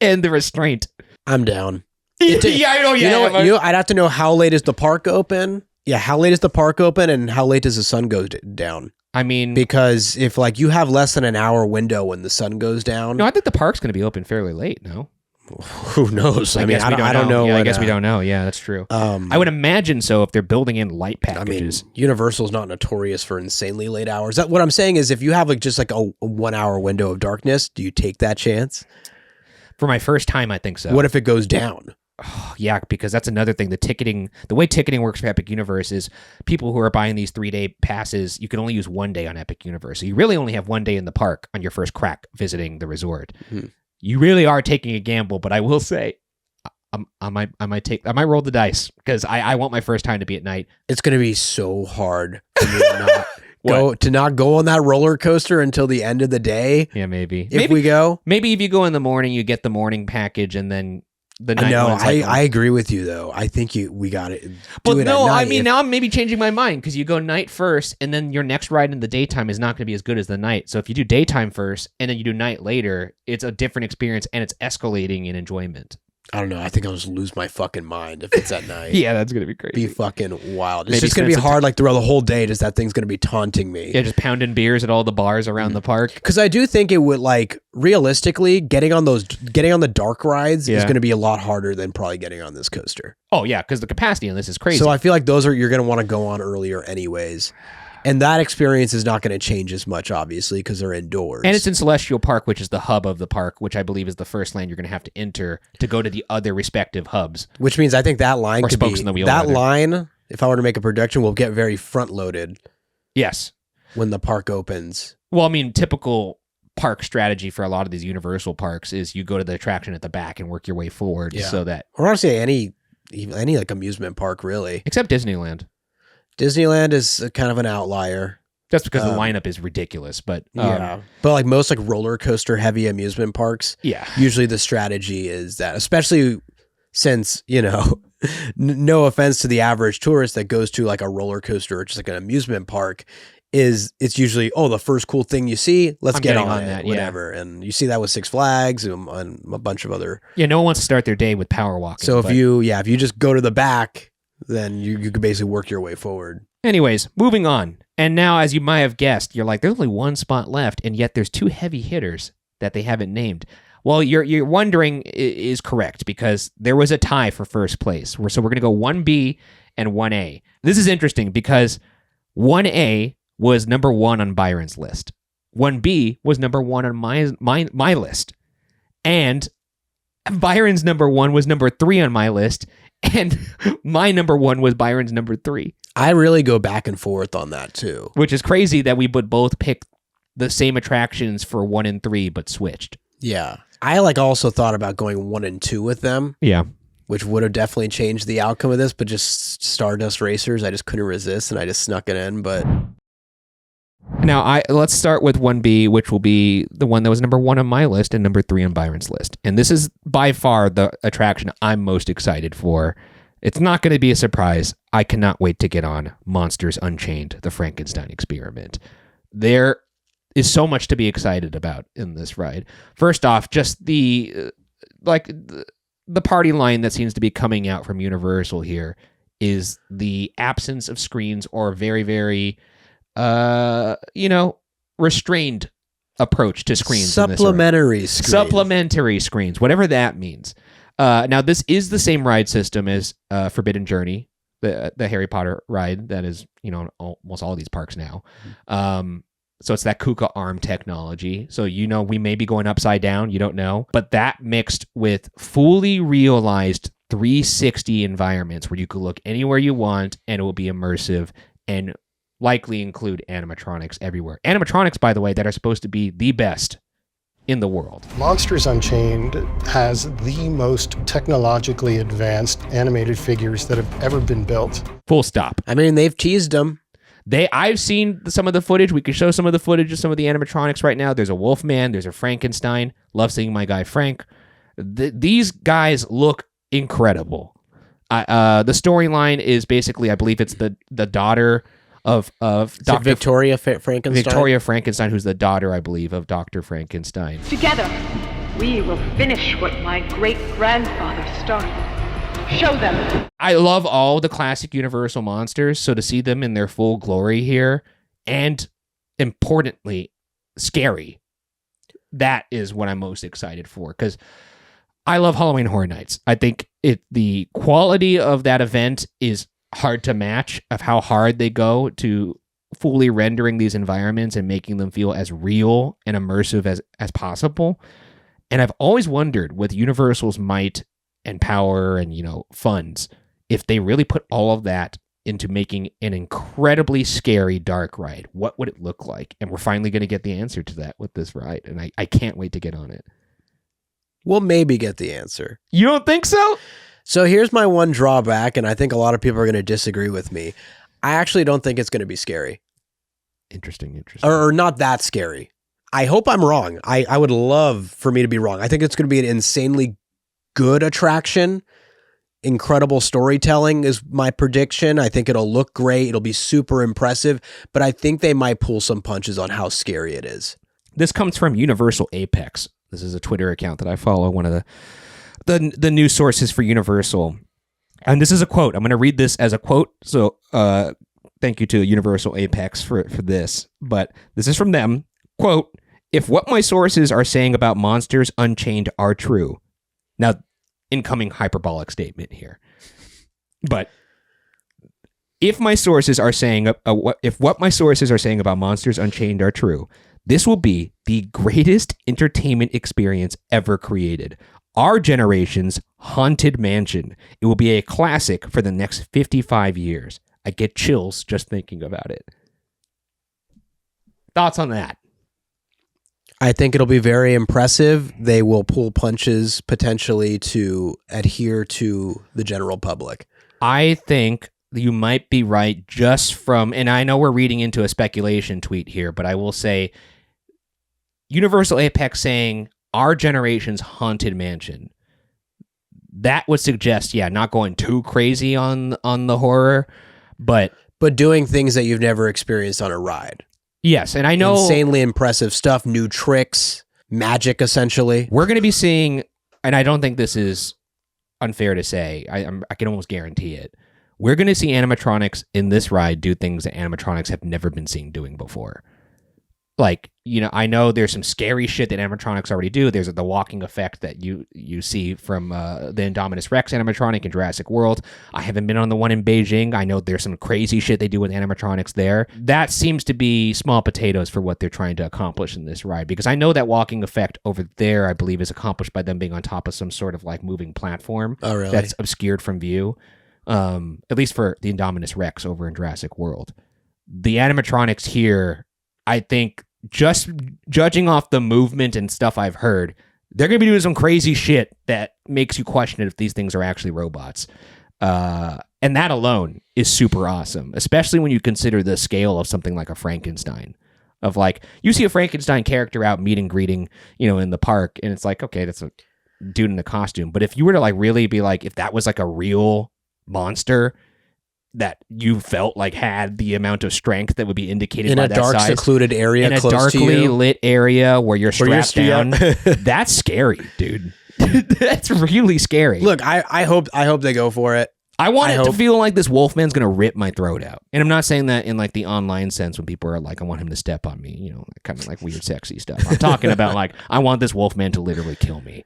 and the restraint? I'm down. Yeah, I know. Yeah, I'd have to know how late is the park open. Yeah, how late is the park open, and how late does the sun go down? I mean, because if like you have less than an hour window when the sun goes down, no, I think the park's going to be open fairly late. No, who knows? I mean, I don't know. Yeah, I guess we don't know. Yeah, that's true. I would imagine so if they're building in light packages. I mean, Universal's not notorious for insanely late hours. What I'm saying is, if you have like just like a 1 hour window of darkness, do you take that chance? For my first time, I think so. What if it goes down? Oh, yeah, because that's another thing. The way ticketing works for Epic Universe is people who are buying these 3-day passes, you can only use 1 day on Epic Universe. So you really only have 1 day in the park on your first crack visiting the resort. Mm-hmm. You really are taking a gamble, but I will say, I might roll the dice because I want my first time to be at night. It's going to be so hard for me to not go on that roller coaster until the end of the day. Yeah, maybe. We go. Maybe if you go in the morning, you get the morning package, and then the night. No, I agree with you though. I think we got it. But no, I mean now I'm maybe changing my mind because you go night first, and then your next ride in the daytime is not going to be as good as the night. So if you do daytime first and then you do night later, it's a different experience and it's escalating in enjoyment. I don't know. I think I'll just lose my fucking mind if it's at night. Yeah, that's going to be crazy. Be fucking wild. It's just going to be hard like throughout the whole day. Just that thing's going to be taunting me. Yeah, just pounding beers at all the bars around the park. Because I do think it would like realistically getting on the dark rides is going to be a lot harder than probably getting on this coaster. Oh yeah, because the capacity on this is crazy. So I feel like you're going to want to go on earlier anyways. And that experience is not going to change as much, obviously, because they're indoors. And it's in Celestial Park, which is the hub of the park, which I believe is the first land you're going to have to enter to go to the other respective hubs. Which means I think that line could be... line, if I were to make a prediction, will get very front-loaded. Yes. When the park opens. Well, I mean, typical park strategy for a lot of these Universal parks is you go to the attraction at the back and work your way forward so that... Or honestly, any like amusement park, really. Except Disneyland. Disneyland is kind of an outlier. That's because the lineup is ridiculous, but but like most like roller coaster heavy amusement parks, usually the strategy is that, especially since no offense to the average tourist that goes to like a roller coaster or just like an amusement park, it's usually the first cool thing you see, let's get on that, whatever. And you see that with Six Flags and a bunch of other. Yeah, no one wants to start their day with power walking. So if you just go to the back, then you could basically work your way forward. Anyways, moving on. And now, as you might have guessed, you're like, there's only one spot left, and yet there's 2 heavy hitters that they haven't named. Well, you're wondering is correct, because there was a tie for first place. So we're going to go 1B and 1A. This is interesting because 1A was number 1 on Byron's list. 1B was number 1 on my list. And Byron's number 1 was number 3 on my list. And my number 1 was Byron's number 3. I really go back and forth on that too. Which is crazy that we would both pick the same attractions for 1 and 3, but switched. Yeah. I also thought about going 1 and 2 with them. Yeah. Which would have definitely changed the outcome of this, but just Stardust Racers, I just couldn't resist and I just snuck it in. But now let's start with 1B, which will be the one that was number 1 on my list and number 3 on Byron's list. And this is by far the attraction I'm most excited for. It's not going to be a surprise. I cannot wait to get on Monsters Unchained, the Frankenstein experiment. There is so much to be excited about in this ride. First off, just the party line that seems to be coming out from Universal here is the absence of screens or very, very restrained approach to screens. Supplementary screens, whatever that means. Now, this is the same ride system as Forbidden Journey, the Harry Potter ride that is, on almost all these parks now. So it's that Kuka arm technology. So, we may be going upside down. You don't know. But that mixed with fully realized 360 environments where you could look anywhere you want and it will be immersive and likely include animatronics everywhere. Animatronics, by the way, that are supposed to be the best in the world. Monsters Unchained has the most technologically advanced animated figures that have ever been built. Full stop. I mean, they've teased them. I've seen some of the footage. We can show some of the footage of some of the animatronics right now. There's a Wolfman. There's a Frankenstein. Love seeing my guy Frank. These guys look incredible. The storyline is basically, I believe it's the daughter of Dr. Victoria Frankenstein. Victoria Frankenstein, who's the daughter, I believe, of Dr. Frankenstein. Together, we will finish what my great-grandfather started. Show them. I love all the classic Universal monsters, so to see them in their full glory here, and importantly, scary, that is what I'm most excited for, because I love Halloween Horror Nights. I think the quality of that event is hard to match, of how hard they go to fully rendering these environments and making them feel as real and immersive as possible. And I've always wondered, with Universal's might and power and, funds, if they really put all of that into making an incredibly scary dark ride, what would it look like? And we're finally going to get the answer to that with this ride. And I can't wait to get on it. We'll maybe get the answer. You don't think so? So here's my one drawback, and I think a lot of people are going to disagree with me. I actually don't think it's going to be scary. Interesting. Or not that scary. I hope I'm wrong. I would love for me to be wrong. I think it's going to be an insanely good attraction. Incredible storytelling is my prediction. I think it'll look great. It'll be super impressive, but I think they might pull some punches on how scary it is. This comes from Universal Apex. This is a Twitter account that I follow, one of the news sources for Universal. And this is a quote. I'm going to read this as a quote. So thank you to Universal Apex for this. But this is from them. Quote, "If what my sources are saying about Monsters Unchained are true." Now, incoming hyperbolic statement here. But if my sources are saying, if what my sources are saying about Monsters Unchained are true, this will be the greatest entertainment experience ever created. Our generation's haunted mansion. It will be a classic for the next 55 years. I get chills just thinking about it. Thoughts on that? I think it'll be very impressive. They will pull punches potentially to adhere to the general public. I think you might be right just from, and I know we're reading into a speculation tweet here, but I will say Universal Apex saying our generation's haunted mansion. That would suggest, not going too crazy on the horror, but doing things that you've never experienced on a ride. Yes, and I know insanely impressive stuff, new tricks, magic, essentially. We're going to be seeing, and I don't think this is unfair to say, I can almost guarantee it. We're going to see animatronics in this ride do things that animatronics have never been seen doing before. Like, I know there's some scary shit that animatronics already do. There's the walking effect that you see from the Indominus Rex animatronic in Jurassic World. I haven't been on the one in Beijing. I know there's some crazy shit they do with animatronics there. That seems to be small potatoes for what they're trying to accomplish in this ride, because I know that walking effect over there, I believe, is accomplished by them being on top of some sort of like moving platform. Oh, really? That's obscured from view. At least for the Indominus Rex over in Jurassic World. The animatronics here, I think, just judging off the movement and stuff I've heard, they're going to be doing some crazy shit that makes you question if these things are actually robots. And that alone is super awesome, especially when you consider the scale of something like a Frankenstein. Of like, you see a Frankenstein character out meet and greeting, in the park, and it's like, okay, that's a dude in a costume. But if you were to like really be like, if that was like a real monster that you felt like had the amount of strength that would be indicated by that size. In a dark, secluded area, in a darkly lit area where you're strapped down. That's scary, dude. That's really scary. Look, I hope they go for it. I want it to feel like this Wolfman's going to rip my throat out. And I'm not saying that in like the online sense when people are like, I want him to step on me, kind of like weird, sexy stuff. I'm talking about like, I want this Wolfman to literally kill me.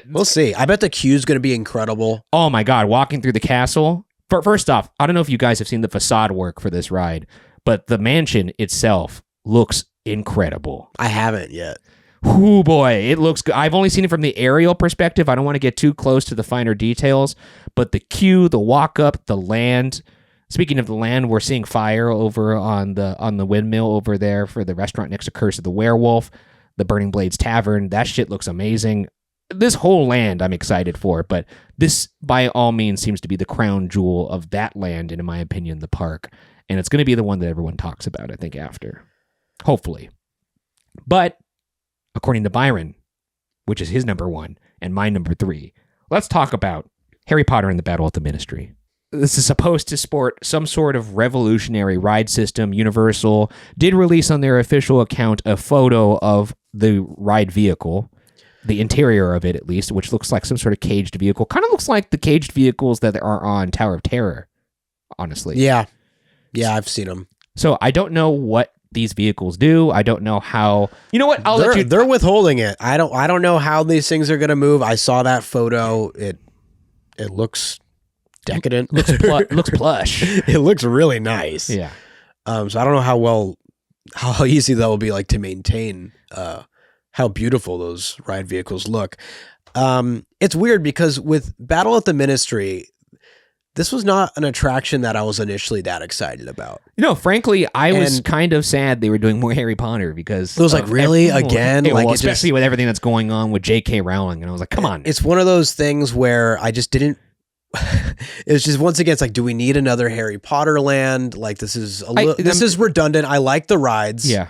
We'll see. I bet the queue's going to be incredible. Oh my God. Walking through the castle. First off, I don't know if you guys have seen the facade work for this ride, but the mansion itself looks incredible. I haven't yet. Oh boy, it looks good. I've only seen it from the aerial perspective. I don't want to get too close to the finer details, but the queue, the walk up, the land. Speaking of the land, we're seeing fire over on the windmill over there for the restaurant next to Curse of the Werewolf, the Burning Blades Tavern. That shit looks amazing. This whole land I'm excited for, but this by all means seems to be the crown jewel of that land, and in my opinion, the park. And it's going to be the one that everyone talks about, I think, after. Hopefully. But according to Byron, which is his number 1 and my number 3, let's talk about Harry Potter and the Battle at the Ministry. This is supposed to sport some sort of revolutionary ride system. Universal did release on their official account a photo of the ride vehicle, the interior of it at least, which looks like some sort of caged vehicle. Kind of looks like the caged vehicles that are on Tower of Terror, honestly. Yeah. Yeah, I've seen them. So I don't know what these vehicles do. I don't know how. You know what? They're withholding it. I don't know how these things are going to move. I saw that photo. It looks decadent. looks plush. It looks really nice. Yeah. So I don't know how easy that will be like to maintain. How beautiful those ride vehicles look. It's weird because with Battle at the Ministry, this was not an attraction that I was initially that excited about. Frankly, I was kind of sad they were doing more Harry Potter because it was like, really? Again? Especially with everything that's going on with J.K. Rowling. And I was like, come on. It's one of those things where I just didn't. It's just, once again, it's like, do we need another Harry Potter land? Like, this is this is redundant. I like the rides. Yeah.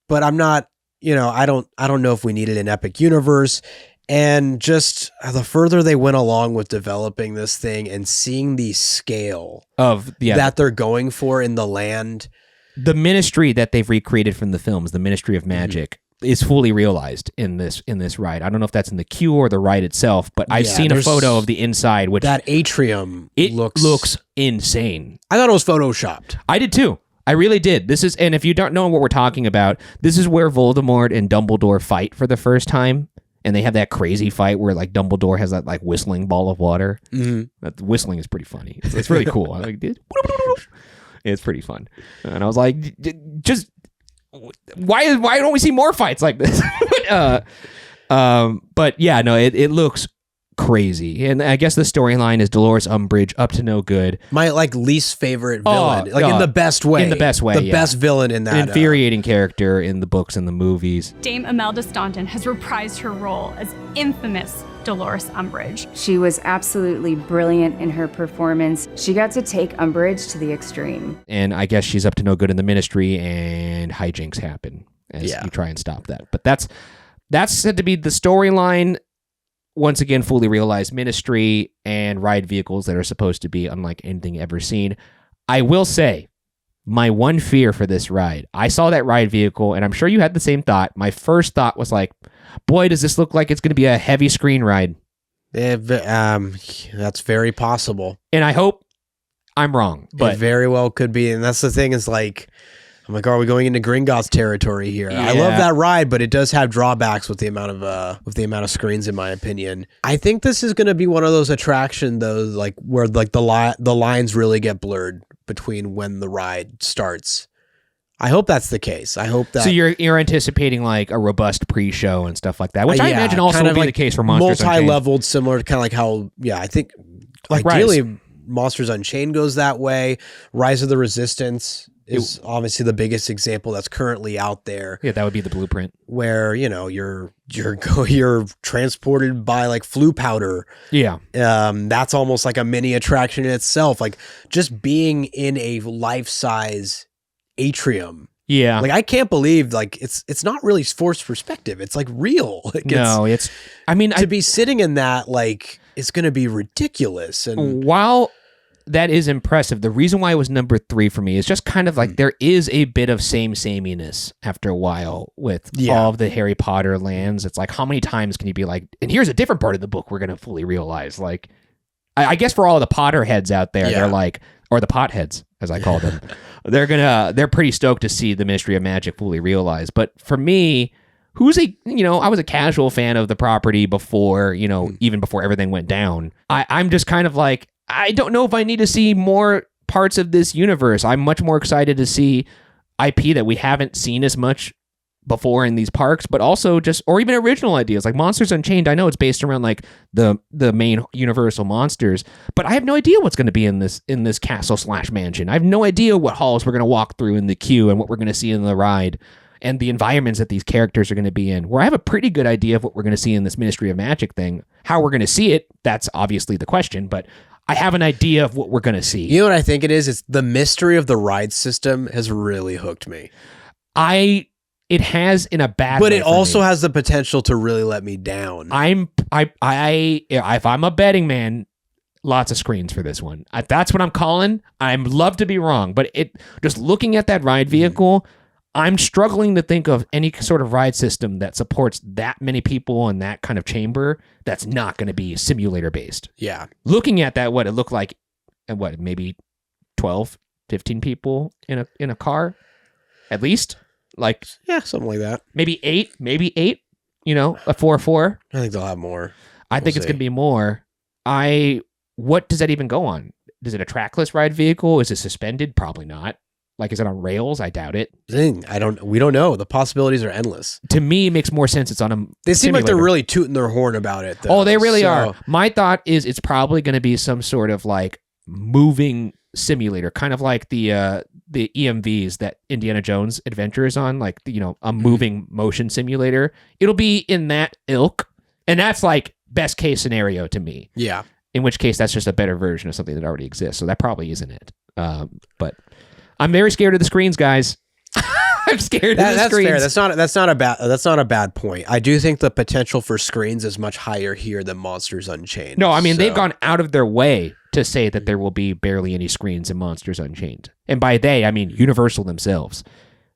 But I'm not, I don't know if we needed an epic universe. And just the further they went along with developing this thing and seeing the scale of that they're going for in the land. The ministry that they've recreated from the films, the Ministry of Magic, is fully realized in this ride. I don't know if that's in the queue or the ride itself, but I've seen a photo of the inside, which that atrium looks insane. I thought it was photoshopped. I did too. I really did. And if you don't know what we're talking about, this is where Voldemort and Dumbledore fight for the first time. And they have that crazy fight where like Dumbledore has that like whistling ball of water. Mm-hmm. That whistling is pretty funny. It's really cool. I like it. It's pretty fun. And I was like, just why don't we see more fights like this? But yeah, no, it looks crazy. And I guess the storyline is Dolores Umbridge up to no good. My least favorite villain. in the best way. In the best way, The best villain in that. An infuriating character in the books and the movies. Dame Imelda Staunton has reprised her role as infamous Dolores Umbridge. She was absolutely brilliant in her performance. She got to take Umbridge to the extreme. And I guess she's up to no good in the ministry, and hijinks happen as you try and stop that. But that's said to be the storyline. Once again, fully realized ministry and ride vehicles that are supposed to be unlike anything ever seen. I will say, my one fear for this ride, I saw that ride vehicle, and I'm sure you had the same thought. My first thought was like, boy, does this look like it's going to be a heavy screen ride. That's very possible. And I hope I'm wrong. But it very well could be. And that's the thing is like, I'm like, are we going into Gringotts territory here? Yeah. I love that ride, but it does have drawbacks with the amount of screens, in my opinion. I think this is going to be one of those attractions, though, like where like the lines really get blurred between when the ride starts. I hope that's the case. I hope that. So you're anticipating like a robust pre-show and stuff like that, which I imagine also will be the case for Monsters Unchained. Multi-leveled, similar to kind of like how, I think like ideally Rise. Monsters Unchained goes that way. Rise of the Resistance is obviously the biggest example that's currently out there. Yeah, that would be the blueprint. Where, you're transported by like flu powder. Yeah. That's almost like a mini attraction in itself. Like just being in a life-size atrium. Yeah. Like I can't believe like it's not really forced perspective. It's like real. Like, to be sitting in that, like, it's going to be ridiculous. And while that is impressive, the reason why it was number 3 for me is just kind of like there is a bit of sameness after a while with all of the Harry Potter lands. It's like, how many times can you be like, and here's a different part of the book we're going to fully realize. Like, I guess for all the Potter heads out there, they're like, or the potheads, as I call them, they're pretty stoked to see the Ministry of Magic fully realized. But for me, I was a casual fan of the property before, even before everything went down. I'm just kind of like, I don't know if I need to see more parts of this universe. I'm much more excited to see IP that we haven't seen as much before in these parks, but also or even original ideas like Monsters Unchained. I know it's based around like the main Universal monsters, but I have no idea what's going to be in this castle / mansion. I have no idea what halls we're going to walk through in the queue and what we're going to see in the ride and the environments that these characters are going to be in. Where I have a pretty good idea of what we're going to see in this Ministry of Magic thing. How we're going to see it, that's obviously the question, but I have an idea of what we're going to see. You know what I think it is? It's the mystery of the ride system has really hooked me. It has in a bad but way. But it also has the potential to really let me down. If I'm a betting man, lots of screens for this one. That's what I'm calling. I'd love to be wrong, but just looking at that ride vehicle, I'm struggling to think of any sort of ride system that supports that many people in that kind of chamber that's not going to be simulator based. Yeah. Looking at that, what it looked like, maybe 12, 15 people in a car, at least. Like, yeah, something like that. Maybe eight, a 4-4. I think they'll have more. I think it's going to be more. What does that even go on? Is it a trackless ride vehicle? Is it suspended? Probably not. Like, is it on rails? I doubt it. We don't know. The possibilities are endless. To me, it makes more sense it's on a They seem simulator. like they're really tooting their horn about it, though. Oh, they really are. My thought is it's probably going to be some sort of like moving simulator, kind of like the EMVs that Indiana Jones Adventure is on, like, a moving motion simulator. It'll be in that ilk, and that's like best case scenario to me. Yeah. In which case, that's just a better version of something that already exists. So that probably isn't it. But I'm very scared of the screens, guys. I'm scared of the screens. That's fair. That's not a bad point. I do think the potential for screens is much higher here than Monsters Unchained. No, I mean, they've gone out of their way to say that there will be barely any screens in Monsters Unchained. And by they, I mean Universal themselves.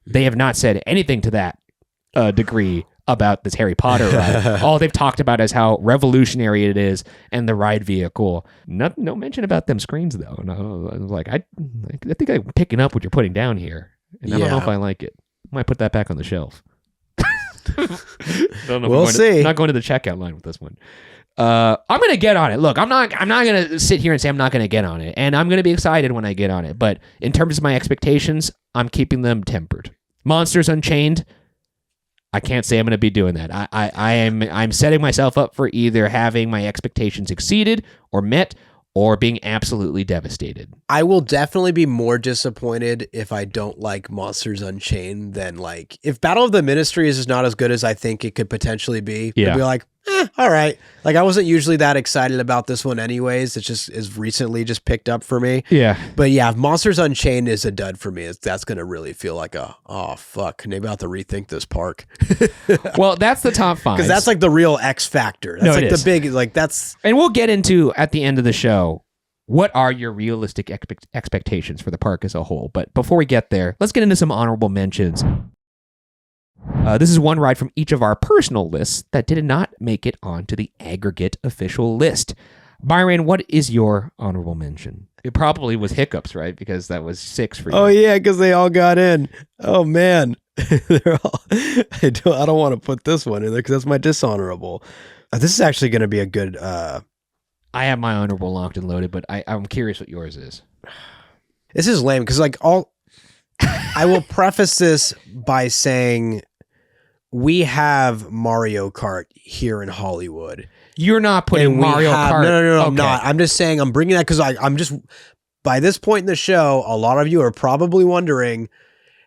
They have not said anything to that degree about this Harry Potter ride. All they've talked about is how revolutionary it is and the ride vehicle. No mention about them screens, though. No, I was like, I think I'm picking up what you're putting down here. And I don't know if I like it. I might put that back on the shelf. We'll see. I'm not going to the checkout line with this one. I'm going to get on it. Look, I'm not going to sit here and say I'm not going to get on it. And I'm going to be excited when I get on it. But in terms of my expectations, I'm keeping them tempered. Monsters Unchained, I can't say I'm going to be doing that. I'm setting myself up for either having my expectations exceeded or met or being absolutely devastated. I will definitely be more disappointed if I don't like Monsters Unchained than like if Battle of the Ministry is just not as good as I think it could potentially be. Yeah. I'll be like, all right. Like I wasn't usually that excited about this one anyways. It's just is recently just picked up for me. Yeah. But yeah, if Monsters Unchained is a dud for me, that's going to really feel like oh fuck, maybe I'll have to rethink this park. Well, that's the top 5. Because that's like the real X factor. That's like the big, like that's. And we'll get into at the end of the show, what are your realistic expectations for the park as a whole? But before we get there, let's get into some honorable mentions. This is one ride from each of our personal lists that did not make it onto the aggregate official list. Byron, what is your honorable mention? It probably was Hiccups, right? Because that was 6 for you. Oh yeah, because they all got in. Oh man, they're all. I don't want to put this one in there because that's my dishonorable. This is actually going to be a good. I have my honorable locked and loaded, but I'm curious what yours is. This is lame because I will preface this by saying we have Mario Kart here in Hollywood. You're not putting Mario Kart. No, okay. I'm not. I'm just saying I'm bringing that because I'm just by this point in the show, a lot of you are probably wondering,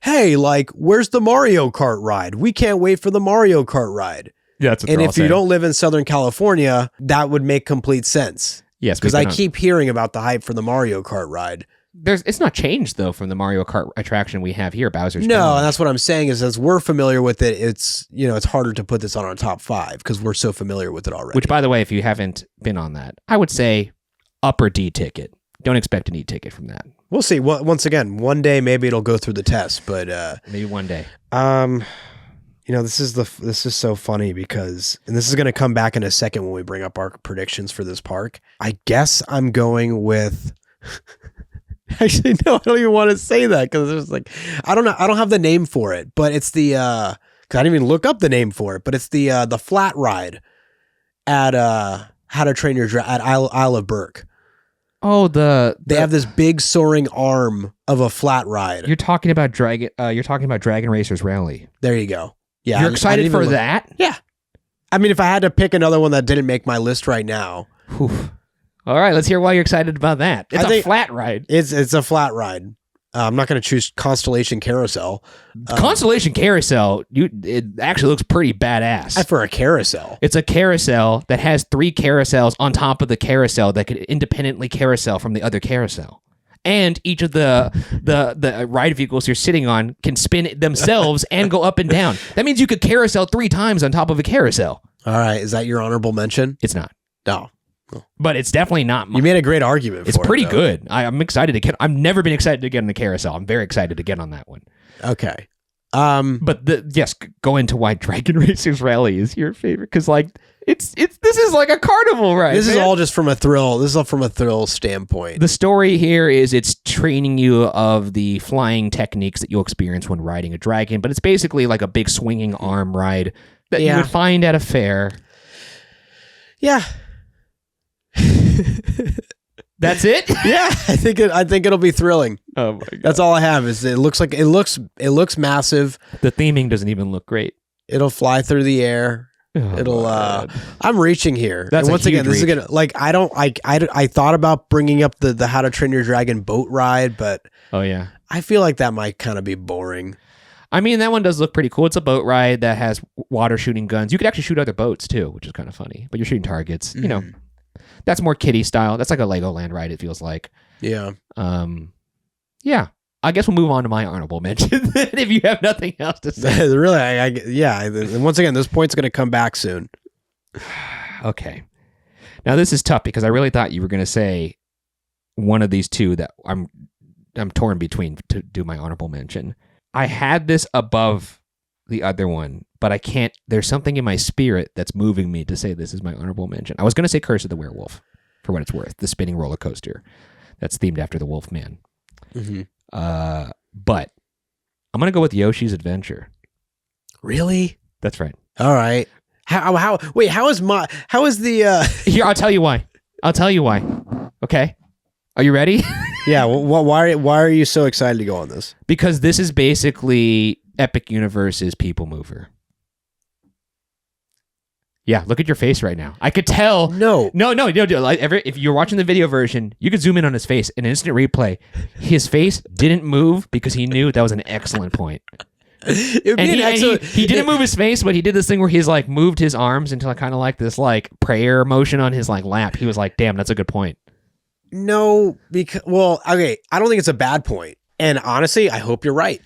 hey, like, where's the Mario Kart ride? We can't wait for the Mario Kart ride. Yeah, that's what and they're all if you saying. don't live in Southern California, that would make complete sense. Yes, because I keep hearing about the hype for the Mario Kart ride. It's not changed though from the Mario Kart attraction we have here, Bowser's No, Challenge. and that's what I'm saying is as we're familiar with it, it's it's harder to put this on our top 5 because we're so familiar with it already. Which, by the way, if you haven't been on that, I would say upper D ticket. Don't expect an E ticket from that. We'll see. Well, once again, one day maybe it'll go through the test, but maybe one day. This is so funny because, and this is going to come back in a second when we bring up our predictions for this park. I guess I'm going with. Actually, no, I don't even want to say that because there's like, I don't know, I don't have the name for it, but it's the. Cause I didn't even look up the name for it, but it's the flat ride at How to Train Your Dragon at Isle of Berk. Oh, they have this big soaring arm of a flat ride. You're talking about Dragon. You're talking about Dragon Racers Rally. There you go. Yeah, you're excited for that? Yeah. I mean, if I had to pick another one that didn't make my list right now. Whew. All right, let's hear why you're excited about that. It's a flat ride. It's a flat ride. I'm not going to choose Constellation Carousel. Constellation Carousel, it actually looks pretty badass. For a carousel. It's a carousel that has 3 carousels on top of the carousel that could independently carousel from the other carousel. And each of the ride vehicles you're sitting on can spin themselves and go up and down. That means you could carousel 3 times on top of a carousel. All right. Is that your honorable mention? It's not. No. But it's definitely not. You made a great argument for it. It's pretty good. I'm excited to get. I've never been excited to get on the carousel. I'm very excited to get on that one. Okay. But yes, go into why Dragon Racers Rally is your favorite, because like this is like a carnival ride. This is all just from a thrill. This is all from a thrill standpoint. The story here is it's training you of the flying techniques that you'll experience when riding a dragon, but it's basically like a big swinging arm ride that you would find at a fair. Yeah. That's it? Yeah, I think it'll be thrilling. Oh my god. That's all I have. Is it looks massive. The theming doesn't even look great. It'll fly through the air. I'm reaching here. That's and once again, this reach. is gonna I thought about bringing up the How to Train Your Dragon boat ride, but oh yeah, I feel like that might kind of be boring. I mean, that one does look pretty cool. It's a boat ride that has water shooting guns. You could actually shoot other boats too, which is kind of funny. But you're shooting targets. You know, that's more kiddie style. That's like a Legoland ride. It feels like. Yeah. Yeah. I guess we'll move on to my honorable mention if you have nothing else to say. Really, yeah. And once again, this point's going to come back soon. Okay. Now this is tough because I really thought you were going to say one of these two that I'm torn between to do my honorable mention. I had this above the other one, but I can't. There's something in my spirit that's moving me to say this is my honorable mention. I was going to say Curse of the Werewolf, for what it's worth, the spinning roller coaster that's themed after the Wolf Man. Mm-hmm. But I'm going to go with Yoshi's Adventure. Really? That's right. All right. How is the Here, I'll tell you why. Okay. Are you ready? Yeah. Why are you so excited to go on this? Because this is basically Epic Universe's People Mover. Yeah, look at your face right now. I could tell. No. If you're watching the video version, you could zoom in on his face. In instant replay, his face didn't move because he knew that was an excellent point. He didn't move his face, but he did this thing where he's like moved his arms into kind of like this like prayer motion on his like lap. He was like, "Damn, that's a good point." No, okay. I don't think it's a bad point, and honestly, I hope you're right.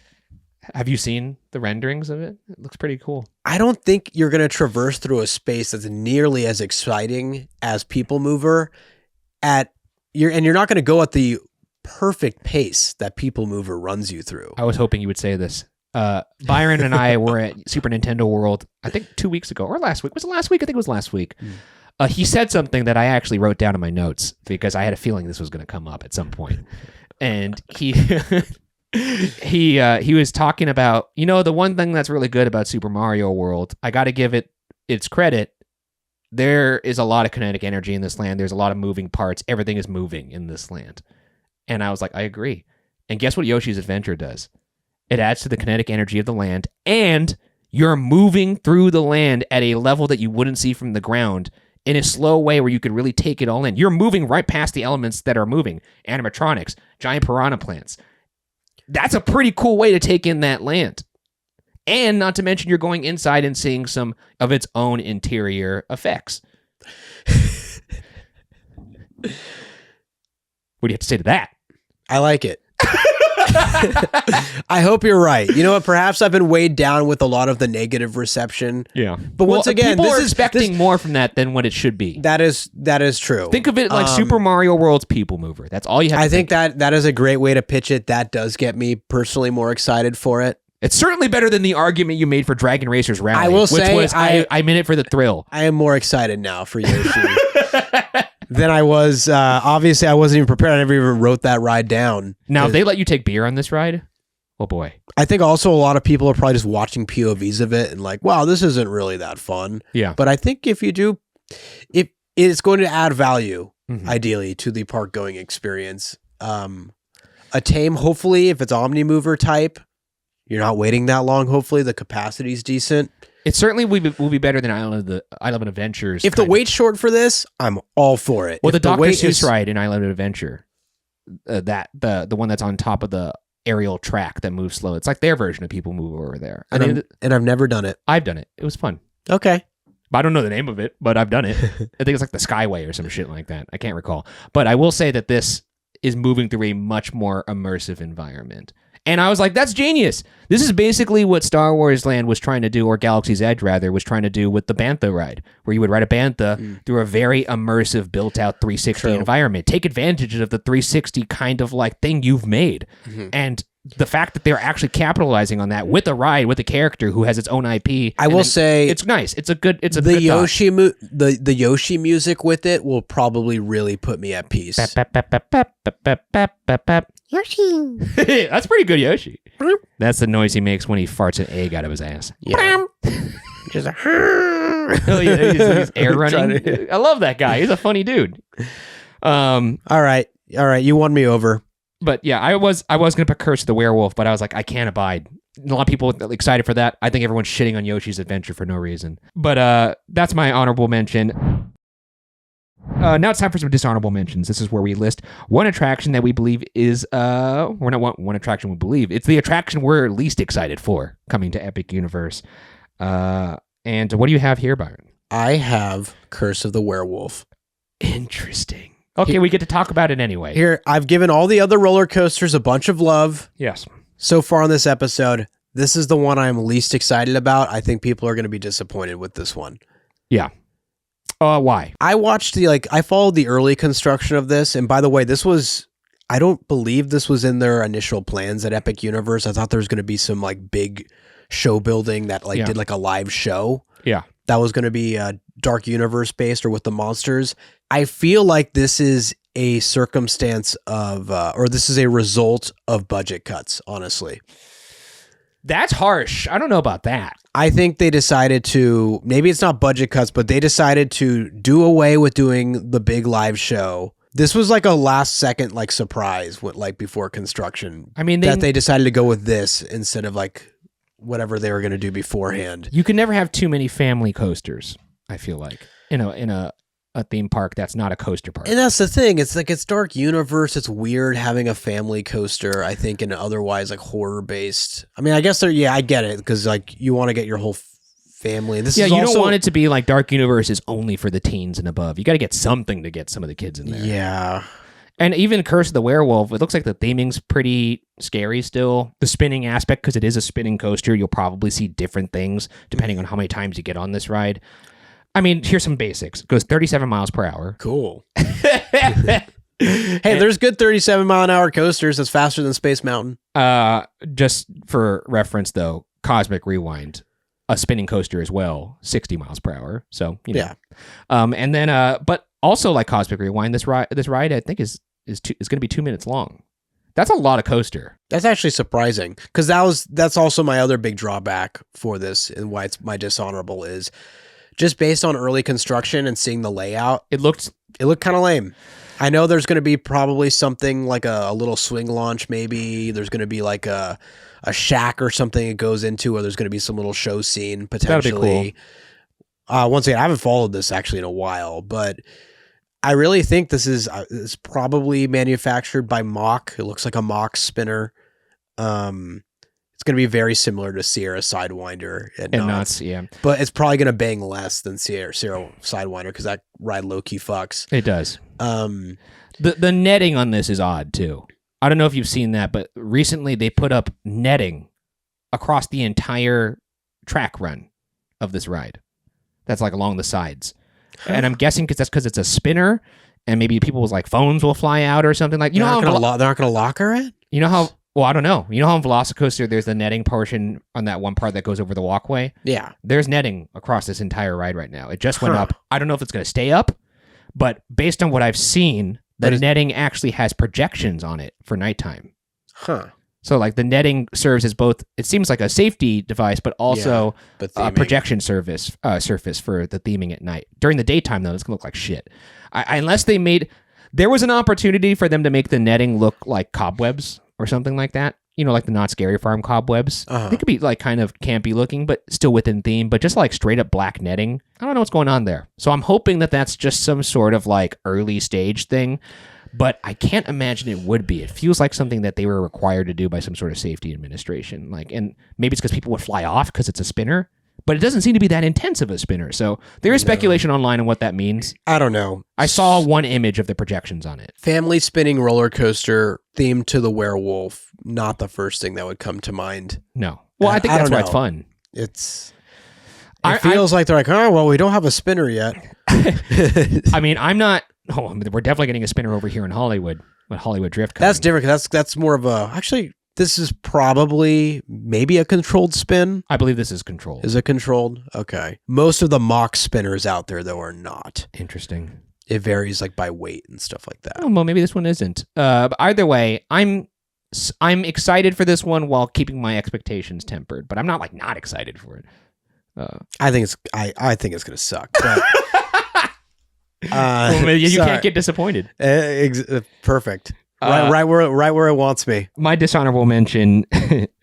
Have you seen the renderings of it? It looks pretty cool. I don't think you're going to traverse through a space that's nearly as exciting as People Mover and you're not going to go at the perfect pace that People Mover runs you through. I was hoping you would say this. Byron and I were at Super Nintendo World, I think 2 weeks ago or last week. Was it last week? I think it was last week. He said something that I actually wrote down in my notes because I had a feeling this was going to come up at some point. And he he was talking about, the one thing that's really good about Super Mario World, I got to give it its credit. There is a lot of kinetic energy in this land. There's a lot of moving parts. Everything is moving in this land. And I was like, I agree. And guess what Yoshi's Adventure does? It adds to the kinetic energy of the land, and you're moving through the land at a level that you wouldn't see from the ground in a slow way where you could really take it all in. You're moving right past the elements that are moving. Animatronics, giant piranha plants. That's a pretty cool way to take in that land. And not to mention you're going inside and seeing some of its own interior effects. What do you have to say to that? I like it. I hope you're right. You know what? Perhaps I've been weighed down with a lot of the negative reception. Yeah. But once again, people are expecting more from that than what it should be. That is true. Think of it like Super Mario World's People Mover. That's all you have to think. I think that is a great way to pitch it. That does get me personally more excited for it. It's certainly better than the argument you made for Dragon Racers Rally. I will say, which was I'm in it for the thrill. I am more excited now for Yoshi than I was. Obviously, I wasn't even prepared. I never even wrote that ride down. Now, if they let you take beer on this ride, oh boy. I think also a lot of people are probably just watching POVs of it and like, wow, this isn't really that fun. Yeah. But I think if you do, it's going to add value ideally, to the park going experience. A tame, hopefully, if it's Omnimover type, you're not waiting that long. Hopefully, the capacity's decent. It certainly will be better than Island of Adventures. If the wait's short for this, I'm all for it. Well, if the Dr. Seuss ride in Island of Adventure, the one that's on top of the aerial track that moves slow. It's like their version of People Move over there. And I've never done it. I've done it. It was fun. Okay. I don't know the name of it, but I've done it. I think it's like the Skyway or some shit like that. I can't recall. But I will say that this is moving through a much more immersive environment. And I was like, that's genius. This is basically what Star Wars Land was trying to do, or Galaxy's Edge, rather, was trying to do with the Bantha ride, where you would ride a Bantha through a very immersive, built-out 360 environment. Take advantage of the 360 kind of like thing you've made. And the fact that they're actually capitalizing on that with a ride, with a character who has its own IP. I will say it's nice. It's a good Yoshi the Yoshi music with it will probably really put me at peace. Yoshi. That's pretty good, Yoshi. That's the noise he makes when he farts an egg out of his ass. Yeah. Just he's air running. I love that guy. He's a funny dude. All right. You won me over. But yeah, I was gonna put Kierce the Werewolf, but I was like, I can't abide. A lot of people are excited for that. I think everyone's shitting on Yoshi's Adventure for no reason. But that's my honorable mention. Now it's time for some dishonorable mentions. This is where we list one attraction that we believe is we're not one attraction we believe. It's the attraction we're least excited for coming to Epic Universe. And what do you have here, Byron? I have Curse of the Werewolf. Interesting. Okay, we get to talk about it anyway. Here, I've given all the other roller coasters a bunch of love. Yes. So far on this episode, this is the one I'm least excited about. I think people are going to be disappointed with this one. Yeah. Why? I watched I followed the early construction of this. And by the way, I don't believe this was in their initial plans at Epic Universe. I thought there was going to be some like big show building that did like a live show. Yeah. That was going to be Dark Universe based or with the monsters. I feel like this is a circumstance of, or this is a result of budget cuts, honestly. That's harsh. I don't know about that. I think they decided to, maybe it's not budget cuts, but they decided to do away with doing the big live show. This was like a last second like surprise before construction. I mean, that they decided to go with this instead of like whatever they were going to do beforehand. You can never have too many family coasters, I feel like, in a theme park that's not a coaster park. And that's the thing. It's like it's Dark Universe. It's weird having a family coaster, I think, in otherwise like horror based. I mean, I guess I get it because like you want to get your whole family. This is you also, don't want it to be like Dark Universe is only for the teens and above. You got to get something to get some of the kids in there. Yeah. And even Curse of the Werewolf, it looks like the theming's pretty scary still. The spinning aspect, because it is a spinning coaster, you'll probably see different things depending on how many times you get on this ride. I mean, here's some basics. It goes 37 miles per hour. Cool. Hey, there's good 37-mile-an-hour coasters. That's faster than Space Mountain. Just for reference, though, Cosmic Rewind, a spinning coaster as well, 60 miles per hour. So, you know. Yeah. And then, but also like Cosmic Rewind, this ride I think is going to be 2 minutes long. That's a lot of coaster. That's actually surprising because that's also my other big drawback for this and why it's my dishonorable is just based on early construction and seeing the layout. It looked kind of lame. I know there's going to be probably something like a little swing launch. Maybe there's going to be like a shack or something it goes into, or there's going to be some little show scene potentially. That'd be cool. Once again, I haven't followed this actually in a while, but I really think this is probably manufactured by Mach. It looks like a Mach spinner. It's going to be very similar to Sierra Sidewinder at Knott's. Yeah. But it's probably going to bang less than Sierra Sidewinder because that ride low-key fucks. It does. The netting on this is odd, too. I don't know if you've seen that, but recently they put up netting across the entire track run of this ride. That's like along the sides. And I'm guessing because it's a spinner and maybe people's like phones will fly out or something like. They're not going to lock her in? You know how... Well, I don't know. You know how on Velocicoaster there's the netting portion on that one part that goes over the walkway? Yeah. There's netting across this entire ride right now. It just went up. I don't know if it's going to stay up, but based on what I've seen, the netting actually has projections on it for nighttime. Huh. So like the netting serves as both, it seems like a safety device, but also a projection surface for the theming at night. During the daytime, though, it's going to look like shit. Unless they made, there was an opportunity for them to make the netting look like cobwebs or something like that. You know, like the Not Scary Farm cobwebs. They could be like kind of campy looking, but still within theme, but just like straight up black netting. I don't know what's going on there. So I'm hoping that that's just some sort of like early stage thing. But I can't imagine it would be. It feels like something that they were required to do by some sort of safety administration. Like, and maybe it's because people would fly off because it's a spinner, but it doesn't seem to be that intense of a spinner. So there is speculation online on what that means. I don't know. I saw one image of the projections on it. Family spinning roller coaster themed to the werewolf. Not the first thing that would come to mind. No. Well, I think that's why it's fun. It feels like they're like, oh, well, we don't have a spinner yet. I mean, we're definitely getting a spinner over here in Hollywood with Hollywood Drift coming. That's different. That's more of a, actually, this is probably maybe a controlled spin. I believe this is controlled. Is it controlled? Okay. Most of the mock spinners out there, though, are not. Interesting. It varies like by weight and stuff like that. Oh, well, maybe this one isn't. But either way, I'm excited for this one while keeping my expectations tempered, but I'm not like not excited for it. I think it's gonna suck. But, well, you can't get disappointed. Perfect. Right where it wants me. My dishonorable mention,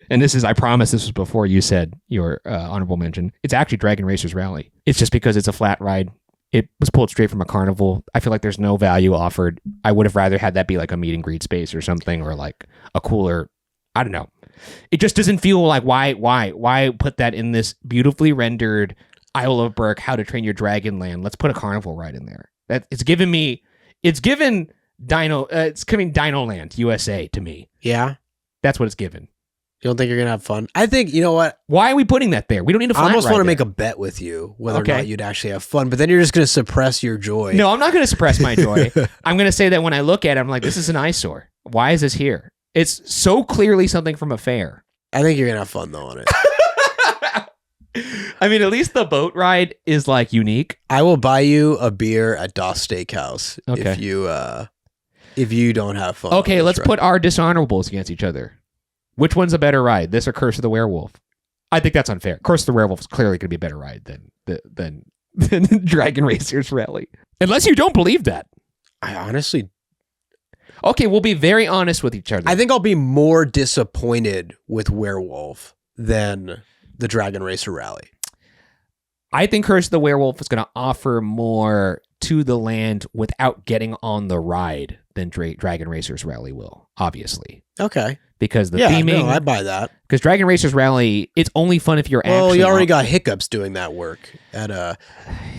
and this is, I promise this was before you said your honorable mention. It's actually Dragon Racers Rally. It's just because it's a flat ride. It was pulled straight from a carnival. I feel like there's no value offered. I would have rather had that be like a meet and greet space or something, or like a cooler, I don't know. It just doesn't feel like why put that in this beautifully rendered Isle of Berk, How to Train Your Dragon land. Let's put a carnival ride in there. It's given Dino Land USA to me. Yeah. That's what it's given. You don't think you're going to have fun? I think, you know what? Why are we putting that there? We don't need a flat ride. I almost want to there. make a bet with you whether or not you'd actually have fun, but then you're just going to suppress your joy. No, I'm not going to suppress my joy. I'm going to say that when I look at it, I'm like, this is an eyesore. Why is this here? It's so clearly something from a fair. I think you're going to have fun, though, on it. I mean, at least the boat ride is like unique. I will buy you a beer at Doss Steakhouse if you don't have fun. Okay, let's put our dishonorables against each other. Which one's a better ride, this or Curse of the Werewolf? I think that's unfair. Curse of the Werewolf is clearly going to be a better ride than Dragon Racers Rally. Unless you don't believe that. I honestly... Okay, we'll be very honest with each other. I think I'll be more disappointed with Werewolf than the Dragon Racer Rally. I think Curse of the Werewolf is going to offer more to the land without getting on the ride than Dragon Racers Rally will, obviously. Okay. Because the theming... no, I buy that. Because Dragon Racers Rally, it's only fun if you're actually... Well, you already got Hiccups doing that work.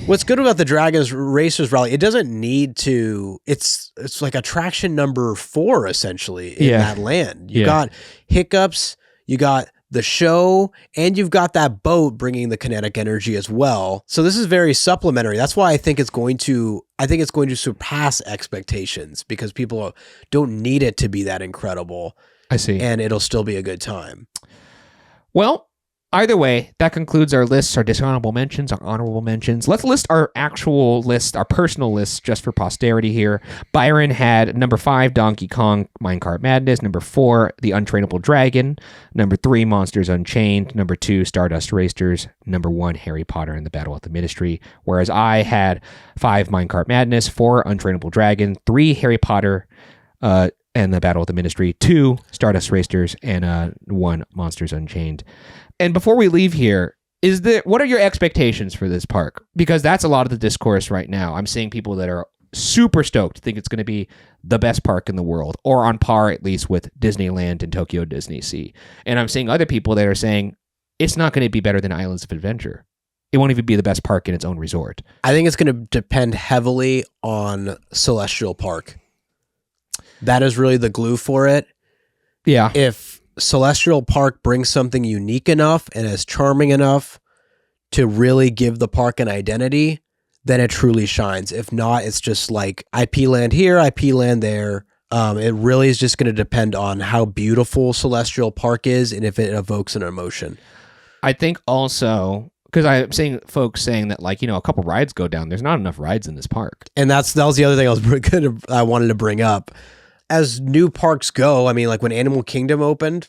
What's good about the Dragon Racers Rally, it doesn't need to... It's like attraction number 4, essentially, in that land. You got Hiccups, you got the show, and you've got that boat bringing the kinetic energy as well. So this is very supplementary. That's why I think it's going to surpass expectations, because people don't need it to be that incredible. I see. And it'll still be a good time. Well, either way, that concludes our lists, our dishonorable mentions, our honorable mentions. Let's list our actual list, our personal lists, just for posterity here. Byron had number 5, Donkey Kong Minecart Madness. Number 4, The Untrainable Dragon. Number 3, Monsters Unchained. Number 2, Stardust Racers. Number 1, Harry Potter and the Battle of the Ministry. Whereas I had 5, Minecart Madness. 4, Untrainable Dragon. 3, Harry Potter and the Battle of the Ministry. 2, Stardust Racers. And 1, Monsters Unchained. And before we leave here, what are your expectations for this park? Because that's a lot of the discourse right now. I'm seeing people that are super stoked, think it's going to be the best park in the world, or on par at least with Disneyland and Tokyo Disney Sea. And I'm seeing other people that are saying it's not going to be better than Islands of Adventure. It won't even be the best park in its own resort. I think it's going to depend heavily on Celestial Park. That is really the glue for it. Yeah. If Celestial Park brings something unique enough and is charming enough to really give the park an identity, then it truly shines. If not, it's just like IP land here, IP land there. It really is just going to depend on how beautiful Celestial Park is and if it evokes an emotion. I think also, because I'm seeing folks saying that, like, a couple rides go down. There's not enough rides in this park. And that was the other thing I wanted to bring up. as new parks go, I mean, like when Animal Kingdom opened,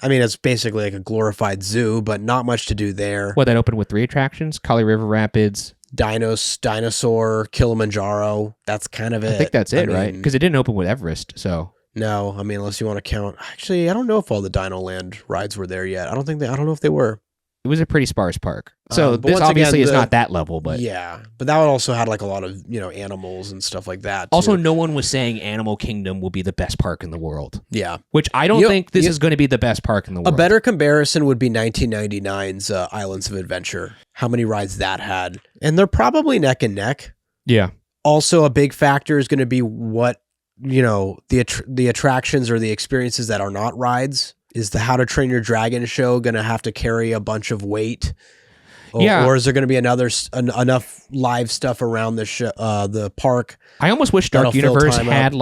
I mean, it's basically like a glorified zoo, but not much to do there. Well, that opened with 3 attractions: Kali River Rapids, Dinosaur, Kilimanjaro. That's kind of it. I think that's it, right? Because it didn't open with Everest, so. No, I mean, unless you want to count. Actually, I don't know if all the Dino Land rides were there yet. I don't know if they were. It was a pretty sparse park. So But this once obviously again, is not that level, but yeah, but that one also had like a lot of, animals and stuff like that. also too. no one was saying Animal Kingdom will be the best park in the world. Yeah. Which I don't think this is going to be the best park in the world. A better comparison would be 1999's Islands of Adventure. How many rides that had. And they're probably neck and neck. Yeah. Also, a big factor is going to be what, the attractions or the experiences that are not rides. Is the How to Train Your Dragon show going to have to carry a bunch of weight? Or is there going to be enough live stuff around the park? I almost wish Dark that'll fill Universe time had up?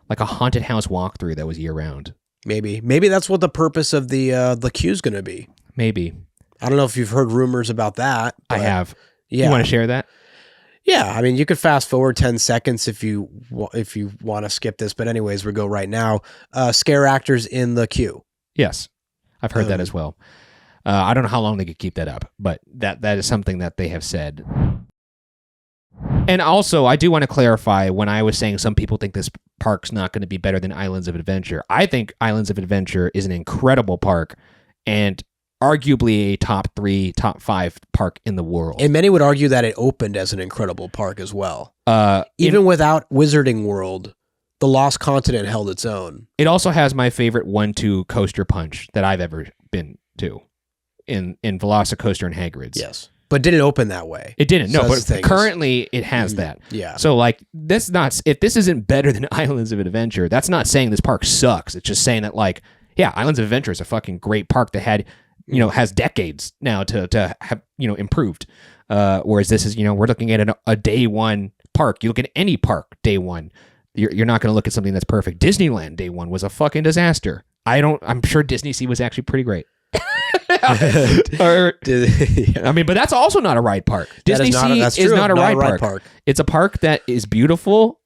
like a haunted house walkthrough that was year round. Maybe that's what the purpose of the queue is going to be. Maybe. I don't know if you've heard rumors about that. I have. Yeah. You want to share that? Yeah, I mean, you could fast forward 10 seconds if you want to skip this. But anyways, we go right now. Scare actors in the queue. Yes, I've heard that as well. I don't know how long they could keep that up, but that is something that they have said. And also, I do want to clarify, when I was saying some people think this park's not going to be better than Islands of Adventure, I think Islands of Adventure is an incredible park and arguably a top 3, top 5 park in the world. And many would argue that it opened as an incredible park as well. Without Wizarding World, the Lost Continent held its own. It also has my favorite 1-2 coaster punch that I've ever been to in Velocicoaster and Hagrid's. Yes. But didn't open that way. It didn't. So No, that's the but thing currently it has that. Yeah. So like if this isn't better than Islands of Adventure, that's not saying this park sucks. It's just saying that Islands of Adventure is a fucking great park that had has decades now to have, improved. Whereas this is, we're looking at a day one park. You look at any park day one, you're not going to look at something that's perfect. Disneyland day one was a fucking disaster. I'm sure Disney Sea was actually pretty great. But that's also not a ride park. Disney Sea is not a ride park. It's a park that is beautiful,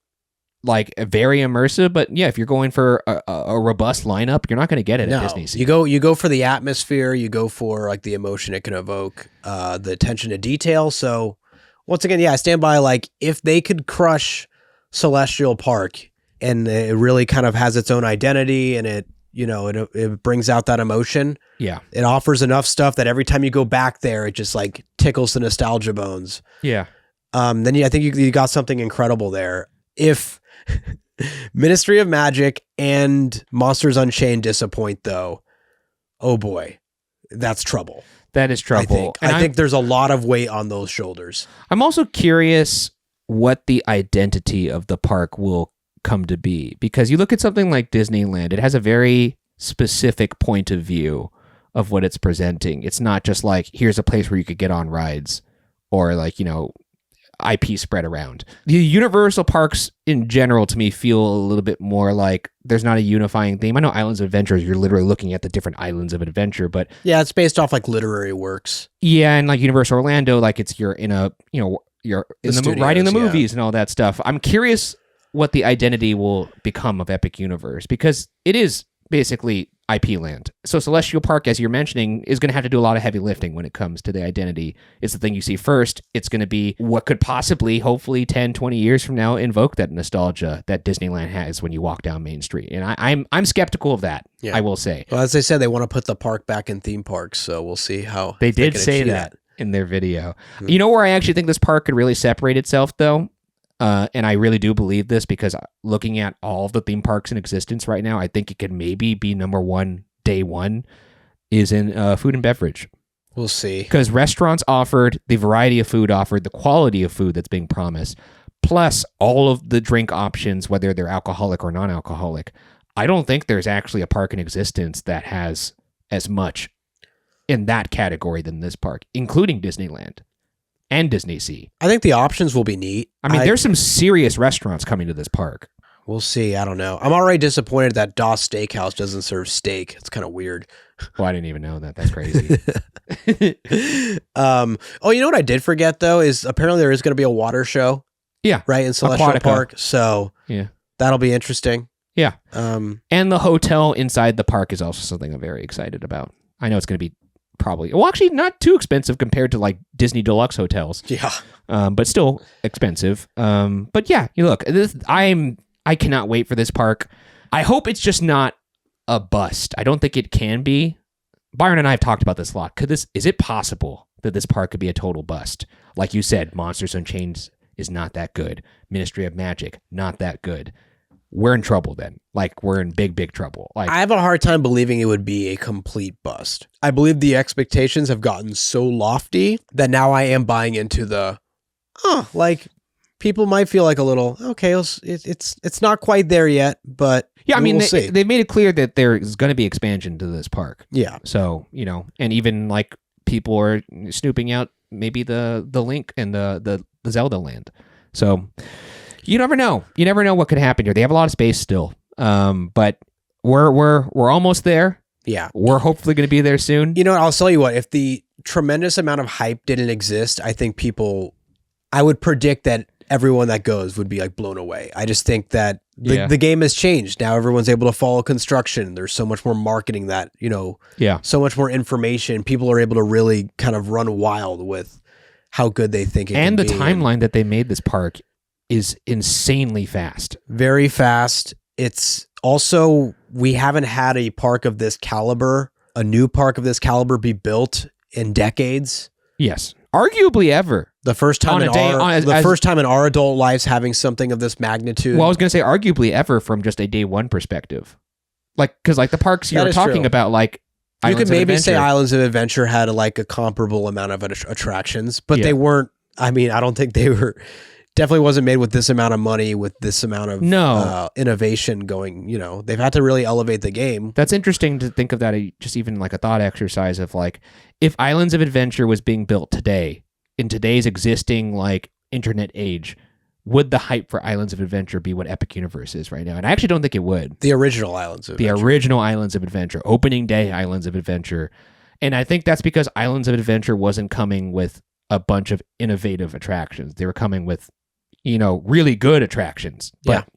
like very immersive, but yeah, if you're going for a robust lineup, you're not going to get it at Disney Sea. You go for the atmosphere, you go for like the emotion it can evoke, the attention to detail. So once again, I stand by, if they could crush Celestial Park and it really kind of has its own identity and it brings out that emotion. Yeah. It offers enough stuff that every time you go back there, it just tickles the nostalgia bones. Yeah. Then I think you got something incredible there. If Ministry of Magic and Monsters Unchained disappoint, though, oh boy, that's trouble. That is trouble. I think there's a lot of weight on those shoulders. I'm also curious what the identity of the park will come to be, because you look at something like Disneyland, it has a very specific point of view of what it's presenting. It's not just here's a place where you could get on rides or IP spread around. The Universal parks in general, to me, feel a little bit more like there's not a unifying theme. I know Islands of Adventure, you're literally looking at the different islands of adventure, but yeah, it's based off literary works. Yeah, and Universal Orlando, you're in writing the movies and all that stuff. I'm curious what the identity will become of Epic Universe, because it is basically IP land. So Celestial Park, as you're mentioning, is going to have to do a lot of heavy lifting when it comes to the identity. It's the thing you see first. It's going to be what could possibly, hopefully 10, 20 years from now, invoke that nostalgia that Disneyland has when you walk down Main Street. And I'm skeptical of that, I will say. Well, as they said, they want to put the park back in theme parks, so we'll see how they did say that in their video. Mm-hmm. You know where I actually think this park could really separate itself, though? And I really do believe this, because looking at all of the theme parks in existence right now, I think it could maybe be number one, day one, is in food and beverage. We'll see. Because restaurants offered, the variety of food offered, the quality of food that's being promised, plus all of the drink options, whether they're alcoholic or non-alcoholic. I don't think there's actually a park in existence that has as much in that category than this park, including Disneyland and Disney Sea. I think the options will be neat. I mean, there's some serious restaurants coming to this park. We'll see. I don't know. I'm already disappointed that Doss Steakhouse doesn't serve steak. It's kind of weird. Well, I didn't even know that. That's crazy. You know what I did forget, though, is apparently there is going to be a water show. Yeah. Right, in Celestial Aquatica Park. So yeah, That'll be interesting. Yeah. And the hotel inside the park is also something I'm very excited about. I know it's going to be probably, well, actually not too expensive compared to like Disney Deluxe hotels. Yeah. But still expensive. But yeah, you look, I cannot wait for this park. I hope it's just not a bust. I don't think it can be. Byron and I have talked about this a lot. Is it possible that this park could be a total bust? Like you said, Monsters Unchained is not that good. Ministry of Magic, not that good. We're in trouble then. Like, we're in big, big trouble. Like, I have a hard time believing it would be a complete bust. I believe the expectations have gotten so lofty that now I am buying into the, like, people might feel like a little, okay, it's not quite there yet, but yeah, I mean, we'll see. They made it clear that there is going to be expansion to this park. Yeah. So, and even like people are snooping out maybe the Link and the Zelda land. So you never know. You never know what could happen here. They have a lot of space still. But we're almost there. Yeah. We're hopefully going to be there soon. You know what? I'll tell you what, if the tremendous amount of hype didn't exist, I think I would predict that everyone that goes would be like blown away. I just think that the game has changed. Now everyone's able to follow construction. There's so much more marketing that, so much more information. People are able to really kind of run wild with how good they think it can be. And the timeline that they made this park is insanely fast. Very fast. It's also, we haven't had a park of this caliber, a new park of this caliber be built in decades. Yes. Arguably ever. The first time in our adult lives having something of this magnitude. Well, I was going to say arguably ever from just a day one perspective. Like, because like the parks you were talking about, like you could maybe say Islands of Adventure had like a comparable amount of attractions, but they weren't, I mean, I don't think they were, definitely wasn't made with this amount of money, with this amount of innovation going, they've had to really elevate the game. That's interesting to think of that, just even like a thought exercise of like, if Islands of Adventure was being built today, in today's existing like internet age, would the hype for Islands of Adventure be what Epic Universe is right now? And I actually don't think it would. The original Islands of Adventure. The original Islands of Adventure, opening day Islands of Adventure. And I think that's because Islands of Adventure wasn't coming with a bunch of innovative attractions. They were coming with, really good attractions, but,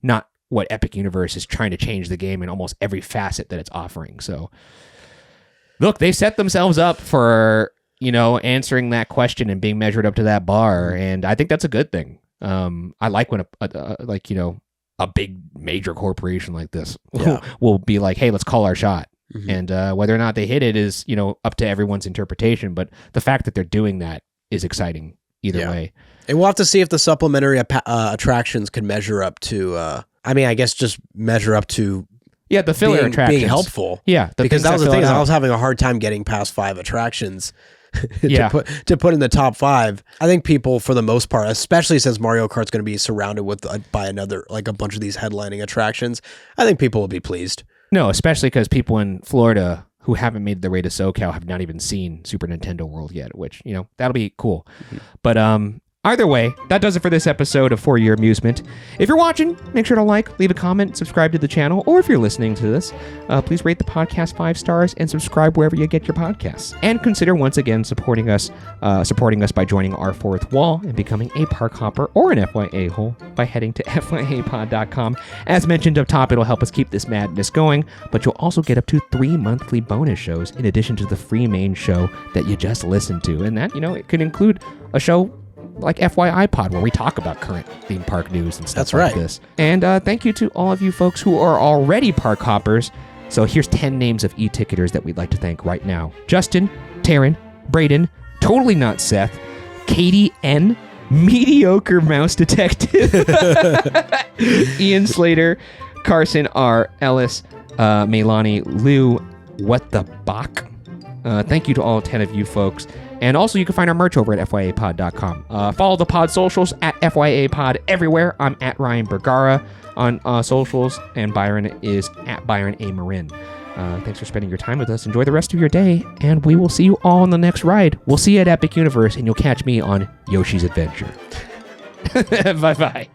not what Epic Universe is trying to change the game in almost every facet that it's offering. So look, they set themselves up for, answering that question and being measured up to that bar. And I think that's a good thing. I like when a big major corporation like this will be like, hey, let's call our shot. Mm-hmm. And whether or not they hit it is, up to everyone's interpretation. But the fact that they're doing that is exciting either way. And we'll have to see if the supplementary attractions can measure up to, just measure up to the filler attractions being helpful. Yeah. Because that was the thing, is I was having a hard time getting past 5 attractions to put in the top 5. I think people, for the most part, especially since Mario Kart's going to be surrounded with by another, like a bunch of these headlining attractions, I think people will be pleased. No, especially because people in Florida who haven't made their way to SoCal have not even seen Super Nintendo World yet, which, that'll be cool. Mm-hmm. But either way, that does it for this episode of For Your Amusement. If you're watching, make sure to leave a comment, subscribe to the channel, or if you're listening to this, please rate the podcast 5 stars and subscribe wherever you get your podcasts. And consider once again supporting us by joining our fourth wall and becoming a park hopper or an FYA hole by heading to fyapod.com. As mentioned up top, it'll help us keep this madness going, but you'll also get up to 3 monthly bonus shows in addition to the free main show that you just listened to. And that, it could include a show like FYI Pod, where we talk about current theme park news and stuff this. And thank you to all of you folks who are already park hoppers. So here's 10 names of e-ticketers that we'd like to thank right now. Justin, Taryn, Braden, Totally Not Seth, Katie N, Mediocre Mouse Detective, Ian Slater, Carson R, Ellis, Melani, Lou, What the Bach. Thank you to all 10 of you folks. And also, you can find our merch over at fyapod.com. Follow the pod socials at fyapod everywhere. I'm at Ryan Bergara on socials, and Byron is at Byron A. Marin. Thanks for spending your time with us. Enjoy the rest of your day, and we will see you all on the next ride. We'll see you at Epic Universe, and you'll catch me on Yoshi's Adventure. Bye-bye.